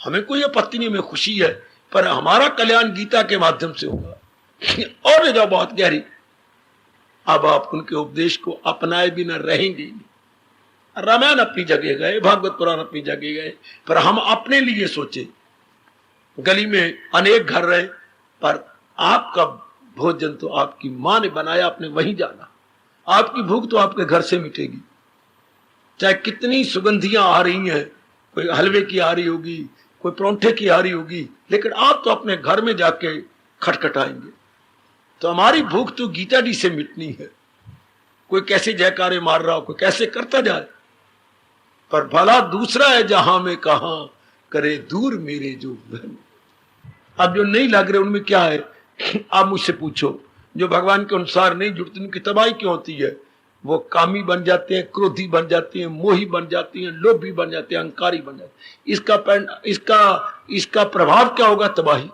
हमें कोई आपत्ति नहीं, हमें खुशी है, पर हमारा कल्याण गीता के माध्यम से होगा। और जो बहुत गहरी, अब आप उनके उपदेश को अपनाए बिना रहेंगे नहीं। रामायण अपनी जगह गए, भागवत पुराण अपनी जगह गए, पर हम अपने लिए सोचे। गली में अनेक घर रहे, पर आपका भोजन तो आपकी मां ने बनाया, आपने वहीं जाना। आपकी भूख तो आपके घर से मिटेगी, चाहे कितनी सुगंधियां आ रही हैं, कोई हलवे की आ रही होगी, कोई परोंठे की आ रही होगी, लेकिन आप तो अपने घर में जाके खटखटाएंगे। तो हमारी भूख तो गीता जी से मिटनी है। कोई कैसे जयकारे मार रहा हो, कोई कैसे करता जाए, पर भला दूसरा है जहां में कहा करे दूर मेरे जो बहन। अब जो नहीं लग रहे उनमें क्या है, आप मुझसे पूछो। जो भगवान के अनुसार नहीं जुड़ते उनकी तबाही क्यों होती है? वो कामी बन जाते हैं, क्रोधी बन जाती हैं, मोही बन जाती हैं, लोभी बन जाते हैं, अहंकारी बन जाते हैं। इसका प्रभाव क्या होगा? तबाही।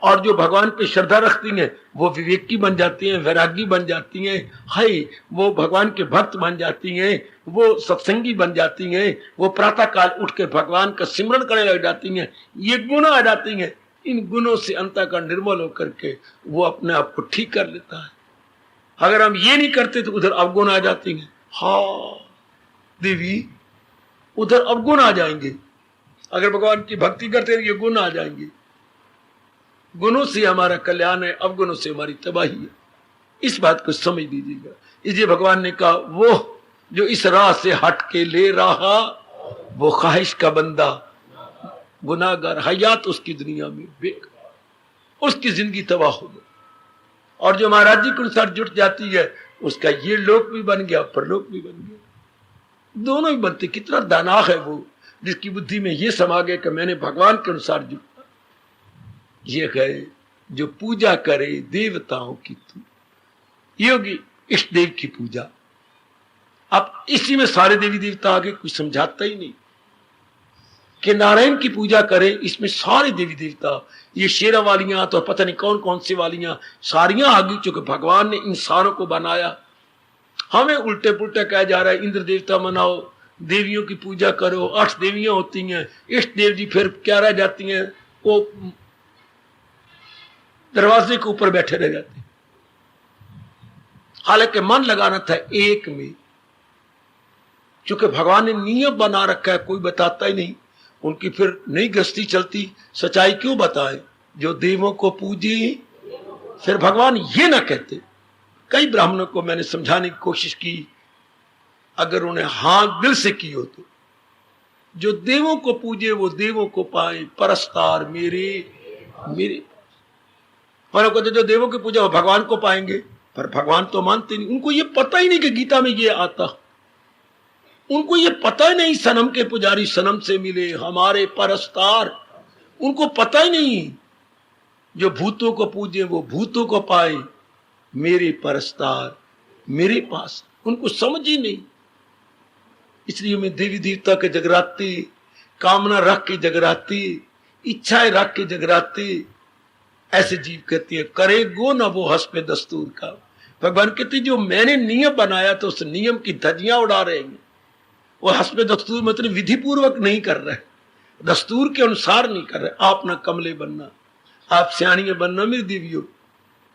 और जो भगवान पे श्रद्धा रखती हैं वो विवेकी बन जाती हैं, वैरागी बन जाती हैं, हाय वो भगवान के भक्त बन जाती हैं, वो सत्संगी बन जाती हैं, वो प्रातः काल उठ के भगवान का सिमरन करने लग जाती हैं। ये गुण आ जाती हैं। इन गुणों से अंतःकरण निर्मल होकर के वो अपने आप को ठीक कर लेता है। अगर हम ये नहीं करते तो उधर अवगुण आ जाती हैं। हाँ देवी, उधर अवगुण आ जाएंगे। अगर भगवान की भक्ति करते ये गुण आ जाएंगे। गुणों से हमारा कल्याण है, अवगुणों से हमारी तबाही है। इस बात को समझ लीजिएगा। इसलिए भगवान ने कहा वो जो इस राह से हट के ले रहा वो ख्वाहिश का बंदा गुनाहगार, हयात उसकी दुनिया में बेकार, उसकी जिंदगी तबाह हो गई। और जो महाराज जी के अनुसार जुट जाती है उसका ये लोक भी बन गया, परलोक भी बन गया, दोनों ही बनते। कितना दाना है वो जिसकी बुद्धि में ये समा गया कि मैंने भगवान के अनुसार जुटा। ये गए जो पूजा करे देवताओं की, तू ये होगी इष्ट देव की पूजा। अब इसी में सारे देवी देवता आगे कुछ समझाता ही नहीं कि नारायण की पूजा करें, इसमें सारे देवी देवता, ये शेरा वालियां तो पता नहीं कौन कौन सी वालियां सारियां आ गई। चूंकि भगवान ने इंसानों को बनाया, हमें उल्टे पुल्टे कहा जा रहा है इंद्र देवता मनाओ, देवियों की पूजा करो, 8 देवियां होती हैं, इष्ट देव जी फिर क्या रह जाती हैं, वो दरवाजे के ऊपर बैठे रह जाते। हालांकि मन लगाना था एक में, क्योंकि भगवान ने नियम बना रखा है, कोई बताता ही नहीं। उनकी फिर नहीं गृहस्थी चलती, सच्चाई क्यों बताए? जो देवों को पूजे, फिर भगवान ये ना कहते। कई ब्राह्मणों को मैंने समझाने की कोशिश की, अगर उन्हें हाँ दिल से की हो तो जो देवों को पूजे वो देवों को पाए, परस्तार मेरे मेरे। पर कहते जो देवों की पूजा वो भगवान को पाएंगे, पर भगवान तो मानते नहीं। उनको ये पता ही नहीं कि गीता में ये आता, उनको ये पता ही नहीं सनम के पुजारी सनम से मिले हमारे परस्तार, उनको पता ही नहीं। जो भूतों को पूजे वो भूतों को पाए, मेरे परस्तार मेरे पास, उनको समझ ही नहीं। इसलिए मैं देवी देवता के जगराती, कामना रख के जगराती, इच्छाएं रख के जगराती, ऐसे जीव कहती है करे गो ना वो हंस पे दस्तूर का। भगवान कहते जो मैंने नियम बनाया तो उस नियम की धज्जियां उड़ा रहे हैं। वो हंस पे दस्तूर मतलब विधि पूर्वक नहीं कर रहे, दस्तूर के अनुसार नहीं कर रहे। आप ना कमले बनना, आप सियाणिये बनना मेरी देवियों,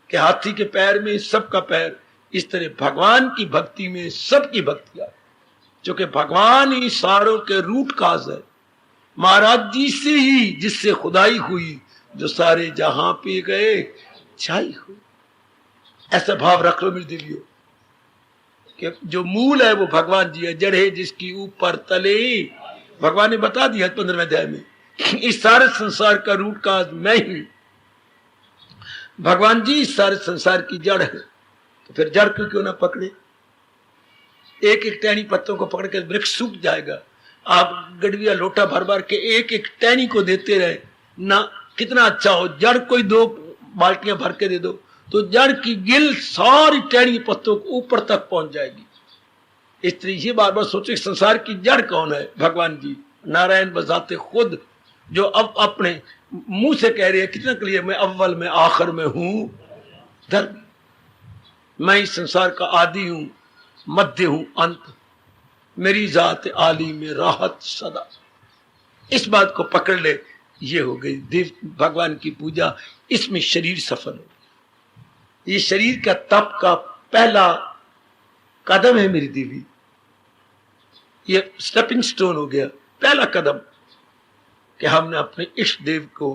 के हाथी के पैर में सबका पैर। इस तरह भगवान की भक्ति में सबकी भक्तियां, क्योंकि भगवान ही सारों के रूट काज है। महाराज जी से ही जिससे खुदाई हुई, जो सारे जहां पे गए छाई हुई। ऐसा भाव रख लो मेरी देवियों कि जो मूल है वो भगवान जी है। जड़ है जिसकी ऊपर तले भगवान ने बता दिया 15वें अध्याय में, इस सारे संसार का रूट काज मैं ही। भगवान जी इस सारे संसार की जड़ है, तो फिर जड़ को क्यों ना पकड़े? एक एक टहनी पत्तों को पकड़ के वृक्ष सूख जाएगा। आप गडविया लोटा भर भर के एक एक टहनी को देते रहे ना, कितना अच्छा हो। जड़ कोई 2 बाल्टियां भर के दे दो तो जड़ की गिल सारी टहनी पत्तों को ऊपर तक पहुंच जाएगी। इस तरह ये बार बार सोचे संसार की जड़ कौन है? भगवान जी नारायण बजाते खुद, जो अब अपने मुंह से कह रहे हैं कितना क्लियर, मैं अव्वल में आखिर में हूं धर्म। मैं इस संसार का आदि हूं, मध्य हूं, अंत। मेरी जात आली में राहत सदा। इस बात को पकड़ ले, ये हो गई देव भगवान की पूजा। इसमें शरीर सफल हो। ये शरीर का तप का पहला कदम है मेरी देवी। ये स्टेपिंग स्टोन हो गया, पहला कदम कि हमने अपने इष्ट देव को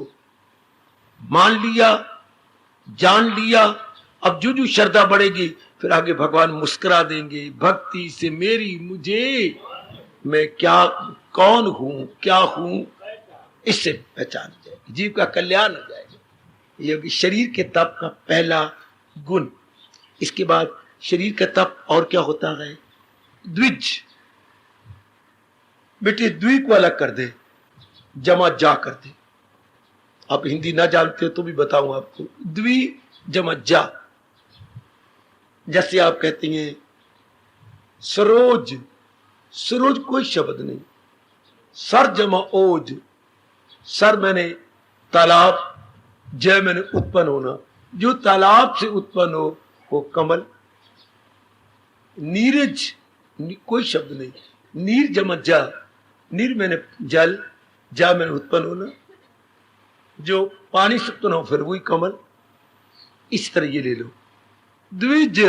मान लिया, जान लिया। अब जो जो श्रद्धा बढ़ेगी फिर आगे भगवान मुस्कुरा देंगे। भक्ति से मेरी मुझे, मैं क्या कौन हूं, क्या हूं, इससे पहचान जाएगी, जीव का कल्याण हो जाएगा। ये होगी शरीर के तप का पहला गुण। इसके बाद शरीर का तप और क्या होता है? द्विज। बेटे द्वि को अलग कर दे, जमा जा कर दे। आप हिंदी ना जानते हो तो भी बताऊं आपको, द्वि जमा जा। जैसे आप कहती हैं सरोज, सरोज कोई शब्द नहीं। सर जमा ओज, सर मैंने तालाब, जय मैंने उत्पन्न होना। जो तालाब से उत्पन्न हो वो कमल। नीरज कोई शब्द नहीं। नीर जमा जा, नीर मैंने जल, जा मैंने उत्पन्न होना। जो पानी से उत्पन्न हो फिर वही कमल। इस तरह ये ले लो। द्विज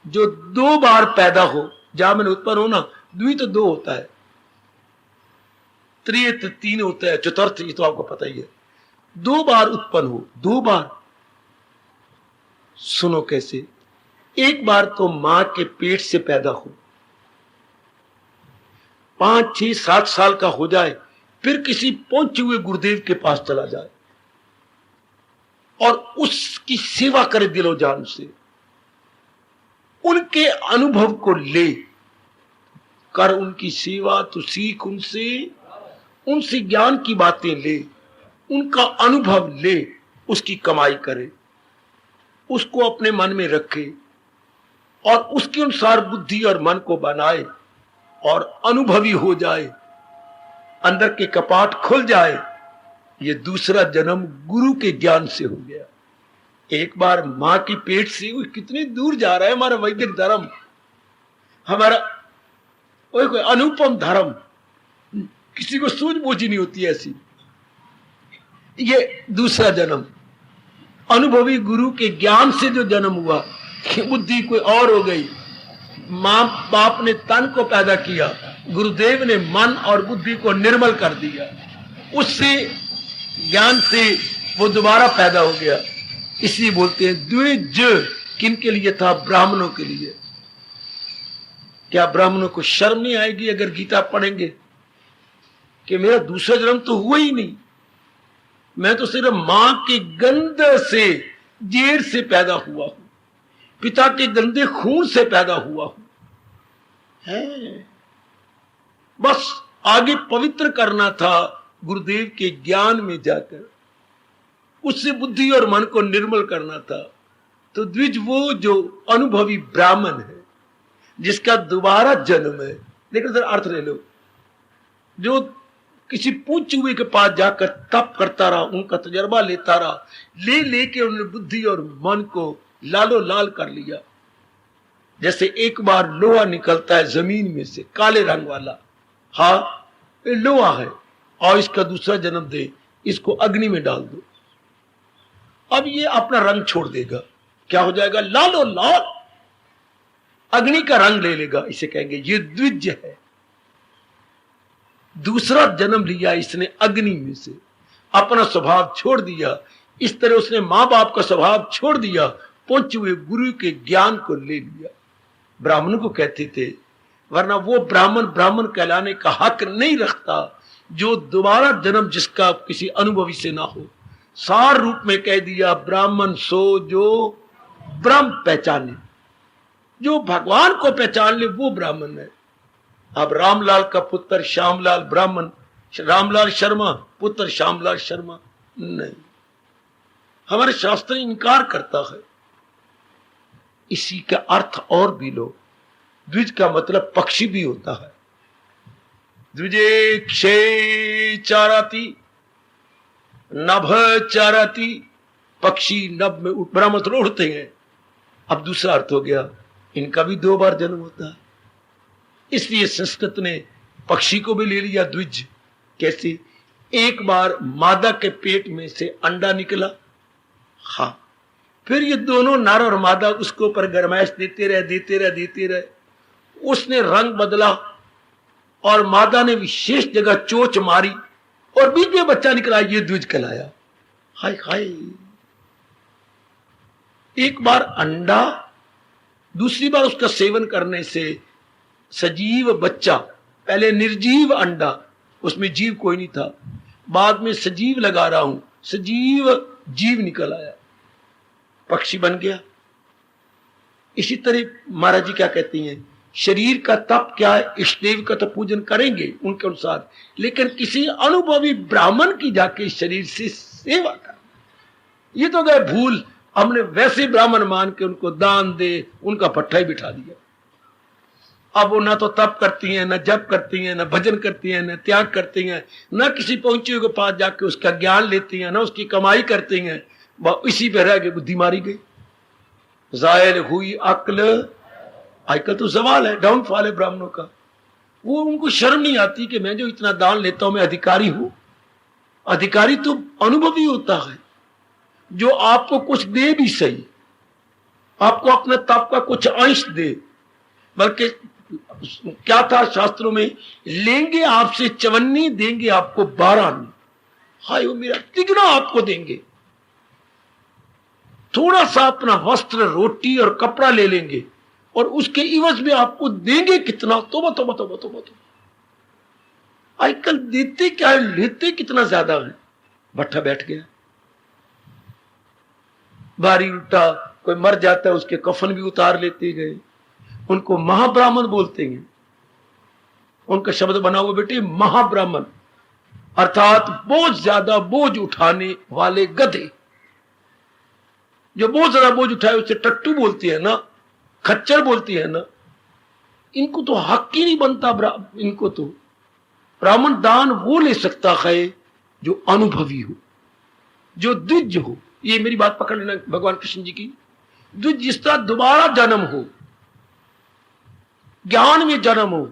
जो 2 बार पैदा हो, जा मैंने उत्पन्न होना। द्वि तो 2 होता है, त्रिय 3 होता है, चतुर्थ ये तो आपको पता ही है। 2 बार उत्पन्न हो, 2 बार। सुनो कैसे, एक बार तो मां के पेट से पैदा हो, 5, 6, 7 साल का हो जाए, फिर किसी पहुंचे हुए गुरुदेव के पास चला जाए और उसकी सेवा करे दिलो जान से। उनके अनुभव को ले कर उनकी सेवा, तो सीख उनसे, उनसे ज्ञान की बातें ले, उनका अनुभव ले, उसकी कमाई करे, उसको अपने मन में रखे और उसके अनुसार बुद्धि और मन को बनाए और अनुभवी हो जाए, अंदर के कपाट खुल जाए। ये दूसरा जन्म गुरु के ज्ञान से हो गया। एक बार मां की पेट से, वो कितनी दूर जा रहा है हमारा वैदिक धर्म, हमारा कोई अनुपम धर्म। किसी को सूझबूझ ही नहीं होती ऐसी। ये दूसरा जन्म अनुभवी गुरु के ज्ञान से जो जन्म हुआ, बुद्धि कोई और हो गई। मां बाप ने तन को पैदा किया, गुरुदेव ने मन और बुद्धि को निर्मल कर दिया। उससे ज्ञान से वो दोबारा पैदा हो गया। इसलिए बोलते हैं द्विज। किन के लिए था? ब्राह्मणों के लिए। क्या ब्राह्मणों को शर्म नहीं आएगी अगर गीता पढ़ेंगे कि मेरा दूसरा जन्म तो हुआ ही नहीं, मैं तो सिर्फ मां के गंध से, जेर से पैदा हुआ हूं, पिता के गंदे खून से पैदा हुआ हूं। है बस आगे पवित्र करना था गुरुदेव के ज्ञान में जाकर, उससे बुद्धि और मन को निर्मल करना था। तो द्विज वो जो अनुभवी ब्राह्मण है, जिसका दोबारा जन्म है। लेकिन सर अर्थ ले लो, जो किसी पूछ हुए के पास जाकर तप करता रहा, उनका तजर्बा लेता रहा, ले लेके उन्होंने बुद्धि और मन को लालो लाल कर लिया। जैसे एक बार लोहा निकलता है जमीन में से, काले रंग वाला, हाँ ये लोहा है, और इसका दूसरा जन्म दे, इसको अग्नि में डाल दो, अब ये अपना रंग छोड़ देगा। क्या हो जाएगा? लालो लाल, अग्नि का रंग ले लेगा। इसे कहेंगे ये द्विज है। दूसरा जन्म लिया इसने अग्नि में से, अपना स्वभाव छोड़ दिया। इस तरह उसने मां बाप का स्वभाव छोड़ दिया, पहुंचे हुए गुरु के ज्ञान को ले लिया। ब्राह्मणों को कहते थे वरना वो ब्राह्मण ब्राह्मण कहलाने का हक नहीं रखता जो दोबारा जन्म जिसका किसी अनुभवी से ना हो। सार रूप में कह दिया, ब्राह्मण सो जो ब्रह्म पहचाने, जो भगवान को पहचान ले वो ब्राह्मण है। अब रामलाल का पुत्र श्यामलाल ब्राह्मण, रामलाल शर्मा पुत्र श्यामलाल शर्मा नहीं, हमारे शास्त्र इनकार करता है। इसी का अर्थ और भी लो, द्विज का मतलब पक्षी भी होता है। द्विजे क्षे चाराती नभ चाराती, पक्षी नभ में ब्रह्म थोड़े उड़ते हैं। अब दूसरा अर्थ हो गया, इनका भी 2 बार जन्म होता है। इसलिए संस्कृत ने पक्षी को भी ले लिया द्विज। कैसे? एक बार मादा के पेट में से अंडा निकला, हाँ, फिर ये दोनों नर और मादा उसके ऊपर गरमाइश देते रहे, उसने रंग बदला और मादा ने विशेष जगह चोंच मारी और बीच में बच्चा निकला, ये द्विज कहलाया। हाय हाय, एक बार अंडा, दूसरी बार उसका सेवन करने से सजीव बच्चा, पहले निर्जीव अंडा, उसमें जीव कोई नहीं था, बाद में सजीव लगा रहा हूं, सजीव जीव निकल आया, पक्षी बन गया। इसी तरह महाराज जी क्या कहती हैं, शरीर का तप क्या है, इष्ट देव का तो पूजन करेंगे उनके अनुसार, लेकिन किसी अनुभवी ब्राह्मण की जाके शरीर से सेवा कर, ये तो गए भूल। हमने वैसे ब्राह्मण मान के उनको दान दे, उनका पट्टा ही बिठा दिया। अब वो ना तो तप करती हैं, न जप करती हैं, न भजन करती हैं, न त्याग करती हैं, न किसी पहुंचे के पास जाके उसका ज्ञान लेती हैं, न उसकी कमाई करती हैं, इसी पे रह गए, बुद्धि मारी गई, जायल हुई अक्ल। आजकल तो सवाल है, डाउनफॉल है ब्राह्मणों का। वो उनको शर्म नहीं आती कि मैं जो इतना दान लेता हूं मैं अधिकारी हूं। अधिकारी तो अनुभवी होता है, जो आपको कुछ दे भी सही, आपको अपने तप का कुछ अंश दे, बल्कि क्या था शास्त्रों में, लेंगे आपसे 54, देंगे आपको 12। हाय वो मेरा तिगुना आपको देंगे। थोड़ा सा अपना वस्त्र, रोटी और कपड़ा ले लेंगे और उसके इवज में आपको देंगे कितना, तो आजकल देते क्या है, लेते कितना ज्यादा है। भट्ठा बैठ गया, बारी उल्टा, कोई मर जाता है उसके कफन भी उतार लेते गए। उनको महाब्राह्मण बोलते हैं, उनका शब्द बना हुआ बेटे महाब्राह्मण, अर्थात बहुत ज्यादा बोझ उठाने वाले गधे। जो बहुत ज्यादा बोझ उठाए उसे टट्टू बोलती है ना, खच्चर बोलती है ना। इनको तो हक ही नहीं बनता, इनको तो ब्राह्मण दान वो ले सकता है जो अनुभवी हो, जो द्विज हो। ये मेरी बात पकड़ लेना भगवान कृष्ण जी की। द्विज जिस तरह दोबारा जन्म हो, ज्ञान में जन्म हो,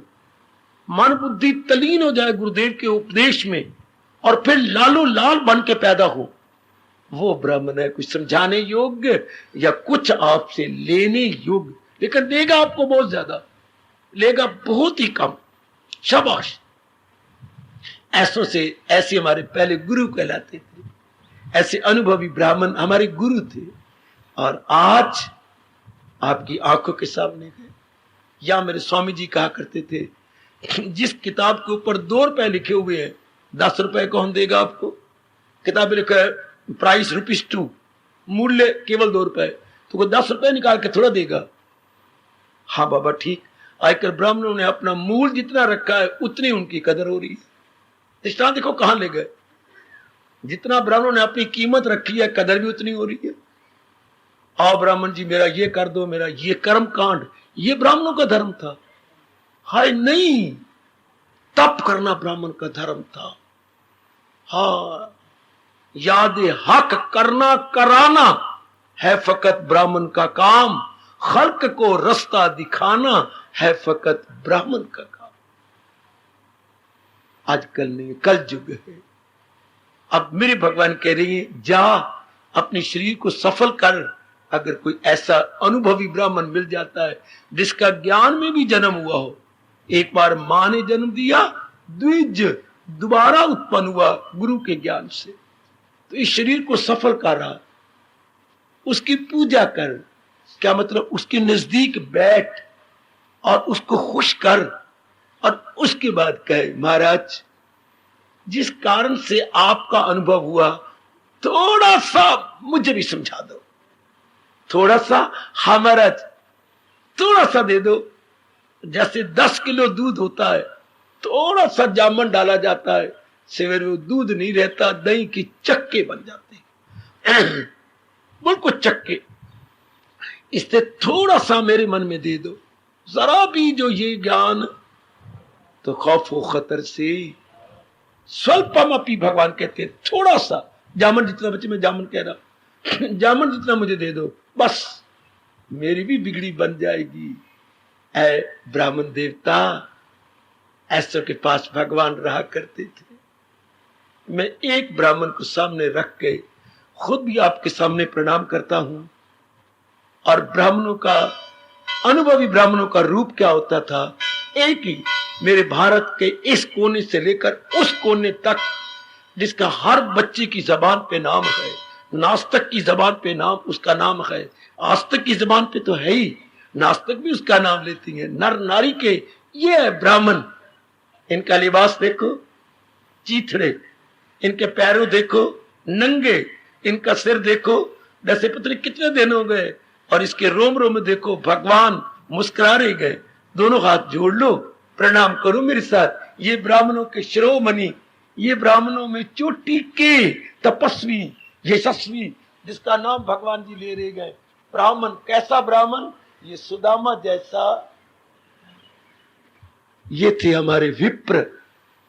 मन बुद्धि तलीन हो जाए गुरुदेव के उपदेश में, और फिर लालो लाल बन के पैदा हो, वो ब्राह्मण है। कुछ समझाने योग्य या कुछ आपसे लेने योग्य, लेकिन देगा आपको बहुत ज्यादा, लेगा बहुत ही कम। शाबाश। ऐसों से ऐसे हमारे पहले गुरु कहलाते थे, ऐसे अनुभवी ब्राह्मण हमारे गुरु थे, और आज आपकी आंखों के सामने है। या मेरे स्वामी जी कहा करते थे, जिस किताब के ऊपर 2 रुपए लिखे हुए हैं, 10 रुपए कौन देगा आपको? किताब लिखा है प्राइस ₹2, मूल्य केवल 2 रुपए, तो कोई 10 रुपए निकाल के थोड़ा देगा। हाँ बाबा ठीक, आजकल ब्राह्मणों ने अपना मूल जितना रखा है उतनी उनकी कदर हो रही है। दृष्टांत देखो कहां ले गए, जितना ब्राह्मणों ने अपनी कीमत रखी है कदर भी उतनी हो रही है। आओ ब्राह्मण जी मेरा ये कर दो, मेरा ये कर्म कांड, ये ब्राह्मणों का धर्म था। हाय नहीं, तप करना ब्राह्मण का धर्म था। हाँ, याद हक करना कराना है फकत ब्राह्मण का काम, खल्क को रास्ता दिखाना है फकत ब्राह्मण का काम। आजकल नहीं, कल युग है। अब मेरे भगवान कह रही है, जा अपने शरीर को सफल कर। अगर कोई ऐसा अनुभवी ब्राह्मण मिल जाता है जिसका ज्ञान में भी जन्म हुआ हो, एक बार मां ने जन्म दिया, द्विज दोबारा उत्पन्न हुआ गुरु के ज्ञान से, तो इस शरीर को सफल कर रहा, उसकी पूजा कर। क्या मतलब? उसके नजदीक बैठ और उसको खुश कर, और उसके बाद कहे महाराज जिस कारण से आपका अनुभव हुआ थोड़ा सा मुझे भी समझा दो, थोड़ा सा हमारा थोड़ा सा दे दो। जैसे 10 किलो दूध होता है, थोड़ा सा जामन डाला जाता है, सवेरे वो दूध नहीं रहता, दही की चक्के बन जाते हैं, बिल्कुल चक्के। इससे थोड़ा सा मेरे मन में दे दो, जरा भी जो ये ज्ञान, तो खौफ व खतर से स्वल्पम अपी, भगवान कहते हैं थोड़ा सा जामन जितना, बच्चे मैं जामन कह रहा, जामन जितना मुझे दे दो, बस मेरी भी बिगड़ी बन जाएगी। ऐ ब्राह्मण देवता, ऐसों के पास भगवान रहा करते थे। मैं एक ब्राह्मण को सामने रख के खुद भी आपके सामने प्रणाम करता हूं। और ब्राह्मणों का, अनुभवी ब्राह्मणों का रूप क्या होता था, एक ही, मेरे भारत के इस कोने से लेकर उस कोने तक, जिसका हर बच्चे की जबान पे नाम है, नास्तिक की जबान पे नाम उसका नाम है, आस्तिक की जबान पे तो है ही, नास्तिक भी उसका नाम लेती है, नर नारी के, ये है ब्राह्मण। इनका लिबास देखो चीथड़े, इनके पैरों देखो नंगे, इनका सिर देखो जैसे पता नहीं कितने दिन हो गए, और इसके रोम रोम देखो भगवान मुस्कुरा रहे गए। दोनों हाथ जोड़ लो, प्रणाम करो मेरे साथ। ये ब्राह्मणों के शिरोमणि, ये ब्राह्मणों में चोटी के तपस्वी यशस्वी, जिसका नाम भगवान जी ले रहे गए। ब्राह्मण कैसा ब्राह्मण, ये सुदामा जैसा। ये थे हमारे विप्र।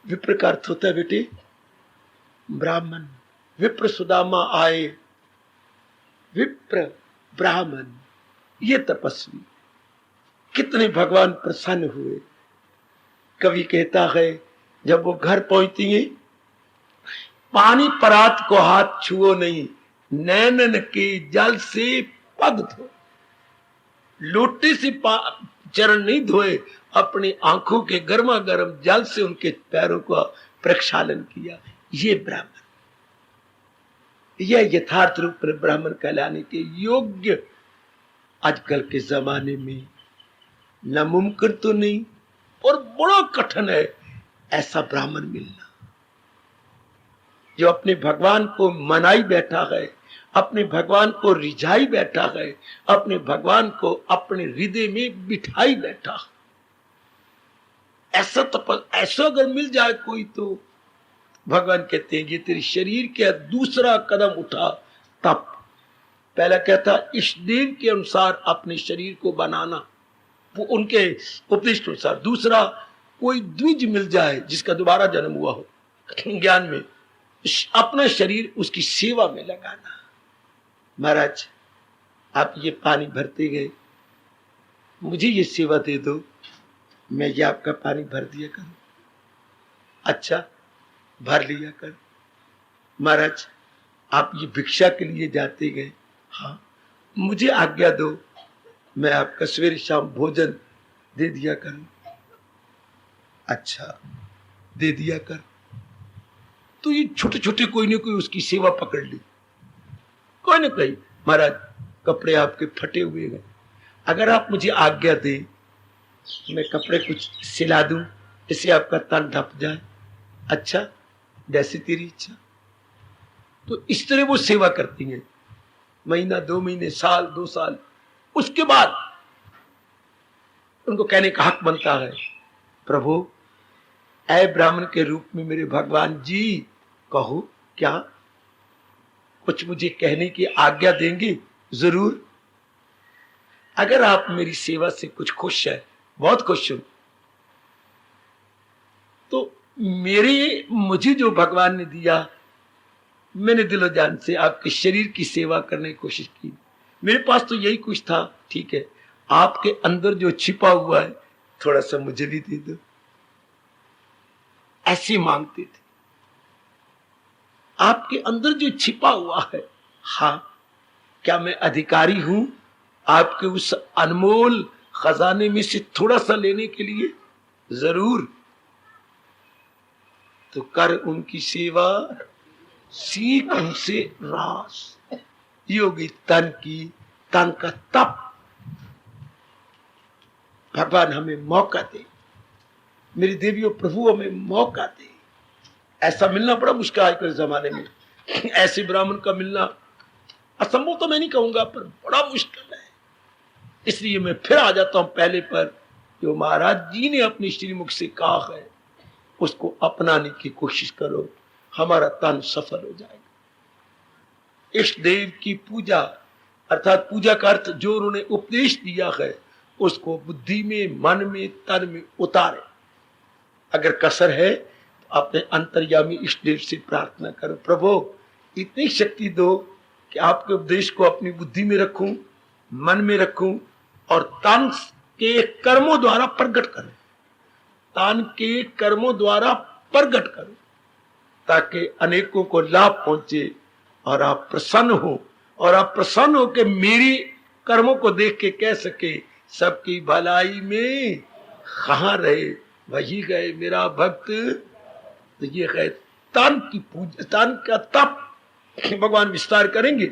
विप्र का अर्थ होता है बेटे ब्राह्मण। विप्र सुदामा आए, विप्र ब्राह्मण, ये तपस्वी। कितने भगवान प्रसन्न हुए। कवि कहता है जब वो घर पहुंचती है, पानी परात को हाथ छुओ नहीं, नैनन के जल से पग धो। लोटे से चरण नहीं धोए, अपनी आंखों के गर्मा गर्म जल से उनके पैरों का प्रक्षालन किया। ये ब्राह्मण, यह यथार्थ रूप में ब्राह्मण कहलाने के योग्य आजकल के जमाने में नामुमकिन तो नहीं, और बड़ा कठिन है ऐसा ब्राह्मण मिलना, जो अपने भगवान को मनाई बैठा है, अपने भगवान को रिझाई बैठा है, अपने भगवान को अपने हृदय में बिठाई बैठा। ऐसा अगर मिल जाए कोई, तो भगवान कहते हैं ये तेरे शरीर के दूसरा कदम उठा तब। पहला कहता इस दिन के अनुसार अपने शरीर को बनाना, वो उनके उपदेश के अनुसार। दूसरा, कोई द्विज मिल जाए जिसका दोबारा जन्म हुआ हो ज्ञान में, अपना शरीर उसकी सेवा में लगाना। महाराज आप ये पानी भरते गए, मुझे ये सेवा दे दो, मैं ये आपका पानी भर दिया करूं। अच्छा, भर लिया कर। महाराज आप ये भिक्षा के लिए जाते गए, हाँ मुझे आज्ञा दो, मैं आपका सवेरे शाम भोजन दे दिया करूं। अच्छा, दे दिया कर। तो ये छोटे छोटे कोई ना कोई उसकी सेवा पकड़ ली, कोई ना कोई। महाराज कपड़े आपके फटे हुए गए, अगर आप मुझे आज्ञा दें, मैं कपड़े कुछ सिला दूं, इससे आपका तन ढप जाए। अच्छा, जैसी तेरी इच्छा। तो इस तरह वो सेवा करती हैं, महीना 2 महीने, साल 2 साल। उसके बाद उनको कहने का हक बनता है, प्रभु ऐ ब्राह्मण के रूप में मेरे भगवान जी, कहो क्या कुछ मुझे कहने की आज्ञा देंगे? जरूर। अगर आप मेरी सेवा से कुछ खुश है, बहुत खुश हूं, तो मुझे जो भगवान ने दिया, मैंने दिलो जान से आपके शरीर की सेवा करने की कोशिश की। मेरे पास तो यही कुछ था, ठीक है, आपके अंदर जो छिपा हुआ है थोड़ा सा मुझे भी दे दो। ऐसे मांगते थे। आपके अंदर जो छिपा हुआ है, हाँ, क्या मैं अधिकारी हूं आपके उस अनमोल खजाने में से थोड़ा सा लेने के लिए? जरूर। तो कर उनकी सेवा, सीख उनसे रास। योगी तन की, तन का तप। भगवान हमें मौका दे, मेरी देवियों प्रभु हमें मौका दे। ऐसा मिलना बड़ा मुश्किल है आजकल जमाने में, ऐसे ब्राह्मण का मिलना असंभव तो मैं नहीं कहूंगा, पर बड़ा मुश्किल है। इसलिए मैं फिर आ जाता हूं पहले पर, जो महाराज जी ने अपनी श्रीमुख से कहा है उसको अपनाने की कोशिश करो, हमारा तन सफल हो जाएगा। इष्ट देव की पूजा अर्थात पूजा का अर्थ जो उन्होंने उपदेश दिया है उसको बुद्धि में, मन में, तन में उतारे। अगर कसर है तो अपने अंतर्यामी इष्ट देव से प्रार्थना करो, प्रभु इतनी शक्ति दो कि आपके उपदेश को अपनी बुद्धि में रखूं, मन में रखूं और तन के कर्मों द्वारा प्रकट करूं, तन के कर्मों द्वारा प्रकट करूं, ताकि अनेकों को लाभ पहुंचे और आप प्रसन्न हो, और आप प्रसन्न हो के मेरी कर्मों को देख के कह सके सबकी भलाई में कहां रहे वही गए मेरा भक्त। तो ये है तन की पूजा, तन का तप भगवान विस्तार करेंगे।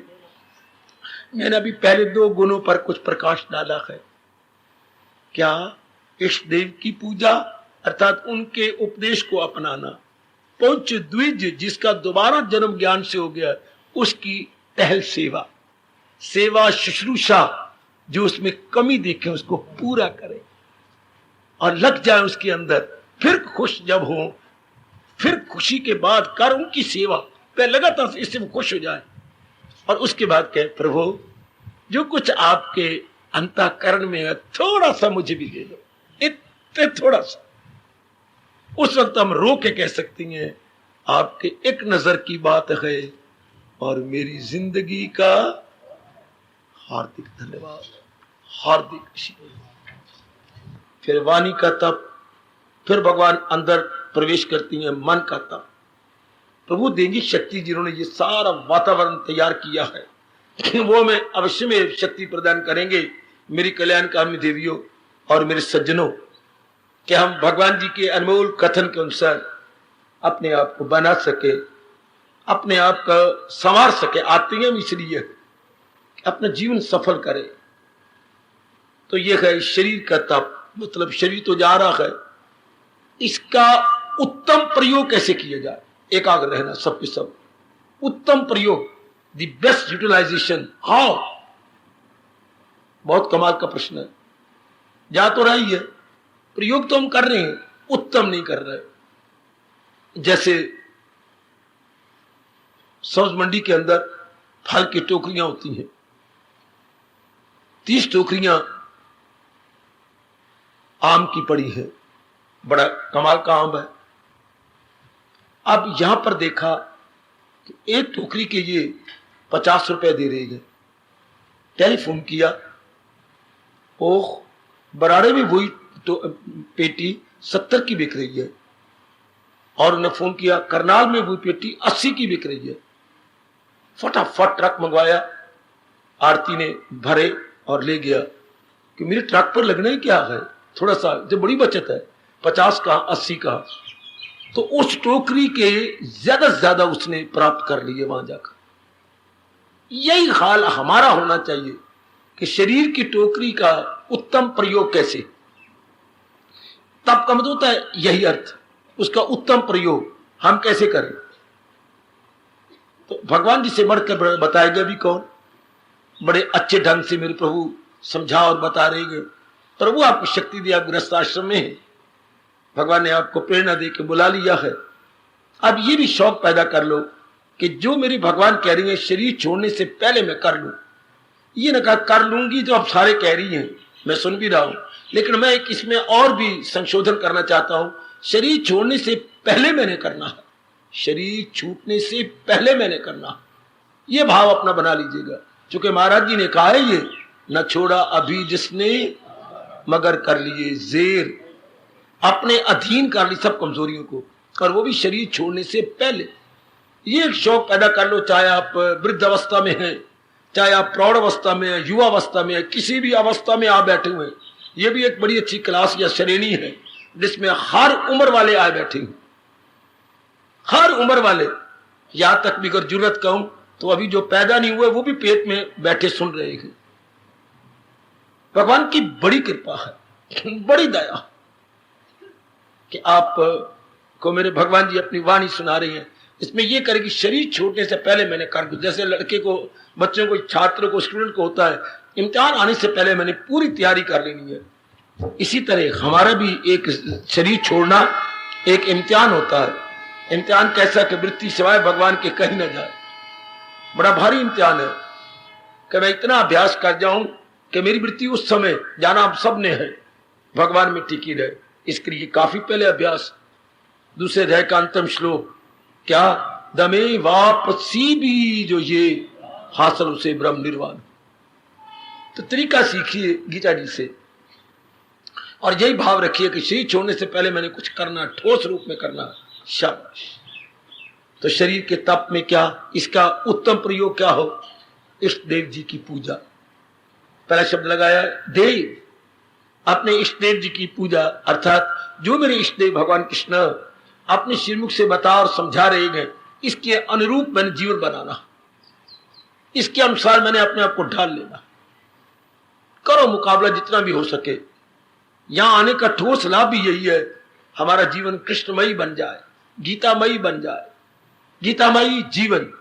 मैंने अभी पहले 2 गुणों पर कुछ प्रकाश डाला है। क्या? इष्ट देव की पूजा अर्थात उनके उपदेश को अपनाना, पंच द्विज जिसका दोबारा जन्म ज्ञान से हो गया उसकी टहल सेवा, सेवा शुश्रूषा, जो उसमें कमी देखे उसको पूरा करे और लग जाए उसके अंदर, फिर खुश जब हो, फिर खुशी के बाद कर उनकी सेवा, पहले लगातार इससे वो खुश हो जाए और उसके बाद कहे प्रभु जो कुछ आपके अंतःकरण में है थोड़ा सा मुझे भी दे दो, इतने थोड़ा सा। उस वक्त हम रो के कह सकती हैं आपके एक नजर की बात है और मेरी जिंदगी का हार्दिक धन्यवाद, हार्दिक आशीर्वाद। फिर वाणी का तप, फिर भगवान अंदर प्रवेश करती हैं, मन का तप। प्रभु देंगी शक्ति, जिन्होंने ये सारा वातावरण तैयार किया है वो में अवश्य में शक्ति प्रदान करेंगे। मेरी कल्याणकामी देवियों और मेरे सज्जनों, कि हम भगवान जी के अनमोल कथन के अनुसार अपने आप को बना सके, अपने आप का संवार सके। आते हैं इसलिए अपना जीवन सफल करे। तो यह है शरीर का तप, मतलब शरीर तो जा रहा है, इसका उत्तम प्रयोग कैसे किया जाए, एकाग्र रहना सब के सब, उत्तम प्रयोग, द बेस्ट यूटिलाइजेशन हाउ। बहुत कमाल का प्रश्न है। जा तो रही है, प्रयोग तो हम कर रहे हैं, उत्तम नहीं कर रहे। जैसे सब्ज मंडी के अंदर फल की टोकरियां होती हैं, 30 टोकरियां आम की पड़ी है, बड़ा कमाल का आम है। अब यहां पर देखा कि एक टोकरी के ये 50 रुपए दे रही है। टेलीफोन किया, ओह बराड़े में वही पेटी 70 की बिक रही है, और उन्हें फोन किया करनाल में वही पेटी 80 की बिक रही है। फटाफट ट्रक मंगवाया, आरती ने भरे और ले गया कि मेरे ट्रक पर लगना ही क्या है, थोड़ा सा जो बड़ी बचत है, 50 का 80 का। तो उस टोकरी के ज्यादा से ज्यादा उसने प्राप्त कर लिए वहां जाकर। यही हाल हमारा होना चाहिए कि शरीर की टोकरी का उत्तम प्रयोग कैसे, तब का मतलब होता है यही अर्थ, उसका उत्तम प्रयोग हम कैसे करें। तो भगवान जी से बढ़कर बताएगा भी कौन, बड़े अच्छे ढंग से मेरे प्रभु समझा और बता रहे। प्रभु आपको शक्ति दिया, गृहस्थ आश्रम में है, भगवान ने आपको प्रेरणा दे के बुला लिया है। अब ये भी शौक पैदा कर लो कि जो मेरी भगवान कह रही है शरीर छोड़ने से पहले मैं कर लूं। ये ना कहा कर लूंगी जो अब सारे कह रही हैं, मैं सुन भी रहा हूं, लेकिन मैं इसमें और भी संशोधन करना चाहता हूं। शरीर छोड़ने से पहले मैंने करना है, शरीर छूटने से पहले मैंने करना है। ये भाव अपना बना लीजिएगा, क्योंकि महाराज जी ने कहा है ये न छोड़ा अभी जिसने मगर कर लिए जेर, अपने अधीन कर ली सब कमजोरियों को, और वो भी शरीर छोड़ने से पहले। ये एक शौक पैदा कर लो, चाहे आप वृद्ध अवस्था में हैं, चाहे आप प्रौढ़ अवस्था में हैं, युवा अवस्था में हैं, किसी भी अवस्था में आप बैठे हुए हैं। ये भी एक बड़ी अच्छी क्लास या श्रेणी है जिसमें हर उम्र वाले आए बैठे हैं, हर उम्र वाले। यहां तक भी अगर जरूरत कहूं तो अभी जो पैदा नहीं हुए वो भी पेट में बैठे सुन रहे हैं। भगवान की बड़ी कृपा है, बड़ी दया कि आप को मेरे भगवान जी अपनी वाणी सुना रही हैं। इसमें यह करे कि शरीर छोड़ने से पहले मैंने कर, जैसे लड़के को, बच्चों को, छात्र को, स्टूडेंट को होता है, इम्तिहान आने से पहले मैंने पूरी तैयारी कर लेनी है। इसी तरह हमारा भी एक शरीर छोड़ना एक इम्तिहान होता है। इम्तिहान कैसा कि वृत्ति सिवाय भगवान के कहीं न जाए। बड़ा भारी इम्तिहान है कि मैं इतना अभ्यास कर जाऊं कि मेरी वृत्ति उस समय जाना आप सबने है भगवान में टिकी रहे। इसके लिए काफी पहले अभ्यास। दूसरे अध्याय का अंतिम श्लोक क्या, दमे वापसी भी जो ये हासिल उसे ब्रह्म निर्वाण। तो तरीका सीखिए गीता जी से और यही भाव रखिए कि शरीर छोड़ने से पहले मैंने कुछ करना, ठोस रूप में करना। शाबाश। तो शरीर के तप में क्या, इसका उत्तम प्रयोग क्या हो, इष्ट देव जी की पूजा। पहला शब्द लगाया देव, अपने इष्ट देव जी की पूजा, अर्थात जो मेरे इष्ट देव भगवान कृष्ण अपने श्रीमुख से बता और समझा रहे हैं, इसके अनुरूप मैंने जीवन बनाना, इसके अनुसार मैंने अपने आप को ढाल लेना। करो मुकाबला जितना भी हो सके। यहां आने का ठोस लाभ भी यही है, हमारा जीवन कृष्णमयी बन जाए, गीतामयी बन जाए, गीतामयी जीवन।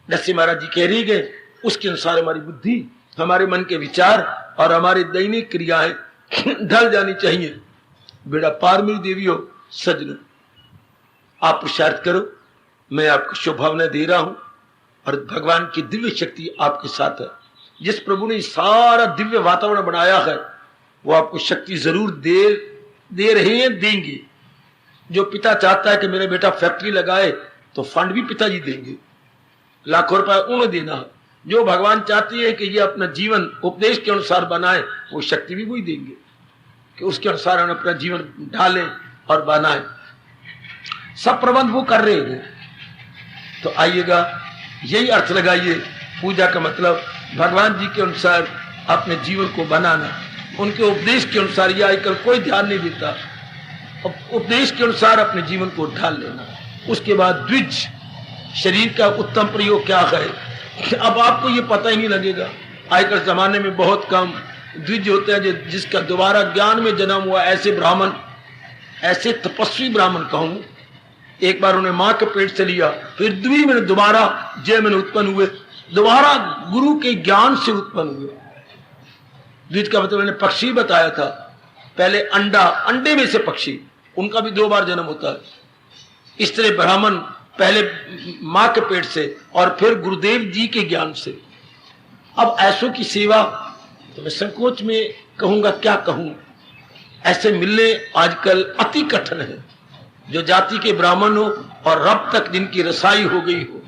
जैसे महाराज जी कह रही गए, उसके अनुसार हमारी बुद्धि, हमारे मन के विचार और हमारी दैनिक क्रियाएं ढल जानी चाहिए। बेड़ा पार मेरी देवियों सजनों, आप पुरुषार्थ करो, मैं आपको शुभभावना दे रहा हूं और भगवान की दिव्य शक्ति आपके साथ है। जिस प्रभु ने सारा दिव्य वातावरण बनाया है वो आपको शक्ति जरूर दे रहे हैं, देंगे। जो पिता चाहता है कि मेरा बेटा फैक्ट्री लगाए तो फंड भी पिताजी देंगे, लाखों रुपए उन्हें देना है। जो भगवान चाहती है कि ये अपना जीवन उपदेश के अनुसार बनाए, वो शक्ति भी वही देंगे कि उसके अनुसार हम अपना जीवन ढालें और बनाएं। सब प्रबंध वो कर रहे हैं। तो आइएगा, यही अर्थ लगाइए पूजा का मतलब भगवान जी के अनुसार अपने जीवन को बनाना, उनके उपदेश के अनुसार। यह आजकल कोई ध्यान नहीं देता, उपदेश के अनुसार अपने जीवन को ढाल लेना। उसके बाद द्विज, शरीर का उत्तम प्रयोग क्या है, अब आपको ये पता ही नहीं लगेगा। आजकल जमाने में बहुत कम द्विज होते हैं जिसका दोबारा ज्ञान में जन्म हुआ। ऐसे ब्राह्मण, ऐसे तपस्वी ब्राह्मण कहूं, एक बार उन्हें मां के पेट से लिया, फिर द्वि में दोबारा जय में उत्पन्न हुए, दोबारा गुरु के ज्ञान से उत्पन्न हुए। द्विज का मतलब मैंने पक्षी बताया था, पहले अंडा, अंडे में से पक्षी, उनका भी 2 बार जन्म होता है। इस तरह ब्राह्मण पहले मां के पेट से और फिर गुरुदेव जी के ज्ञान से। अब ऐसों की सेवा तो मैं संकोच में कहूंगा, क्या कहूं, ऐसे मिलने आजकल अति कठिन है। जो जाति के ब्राह्मण हो और रब तक जिनकी रसाई हो गई हो,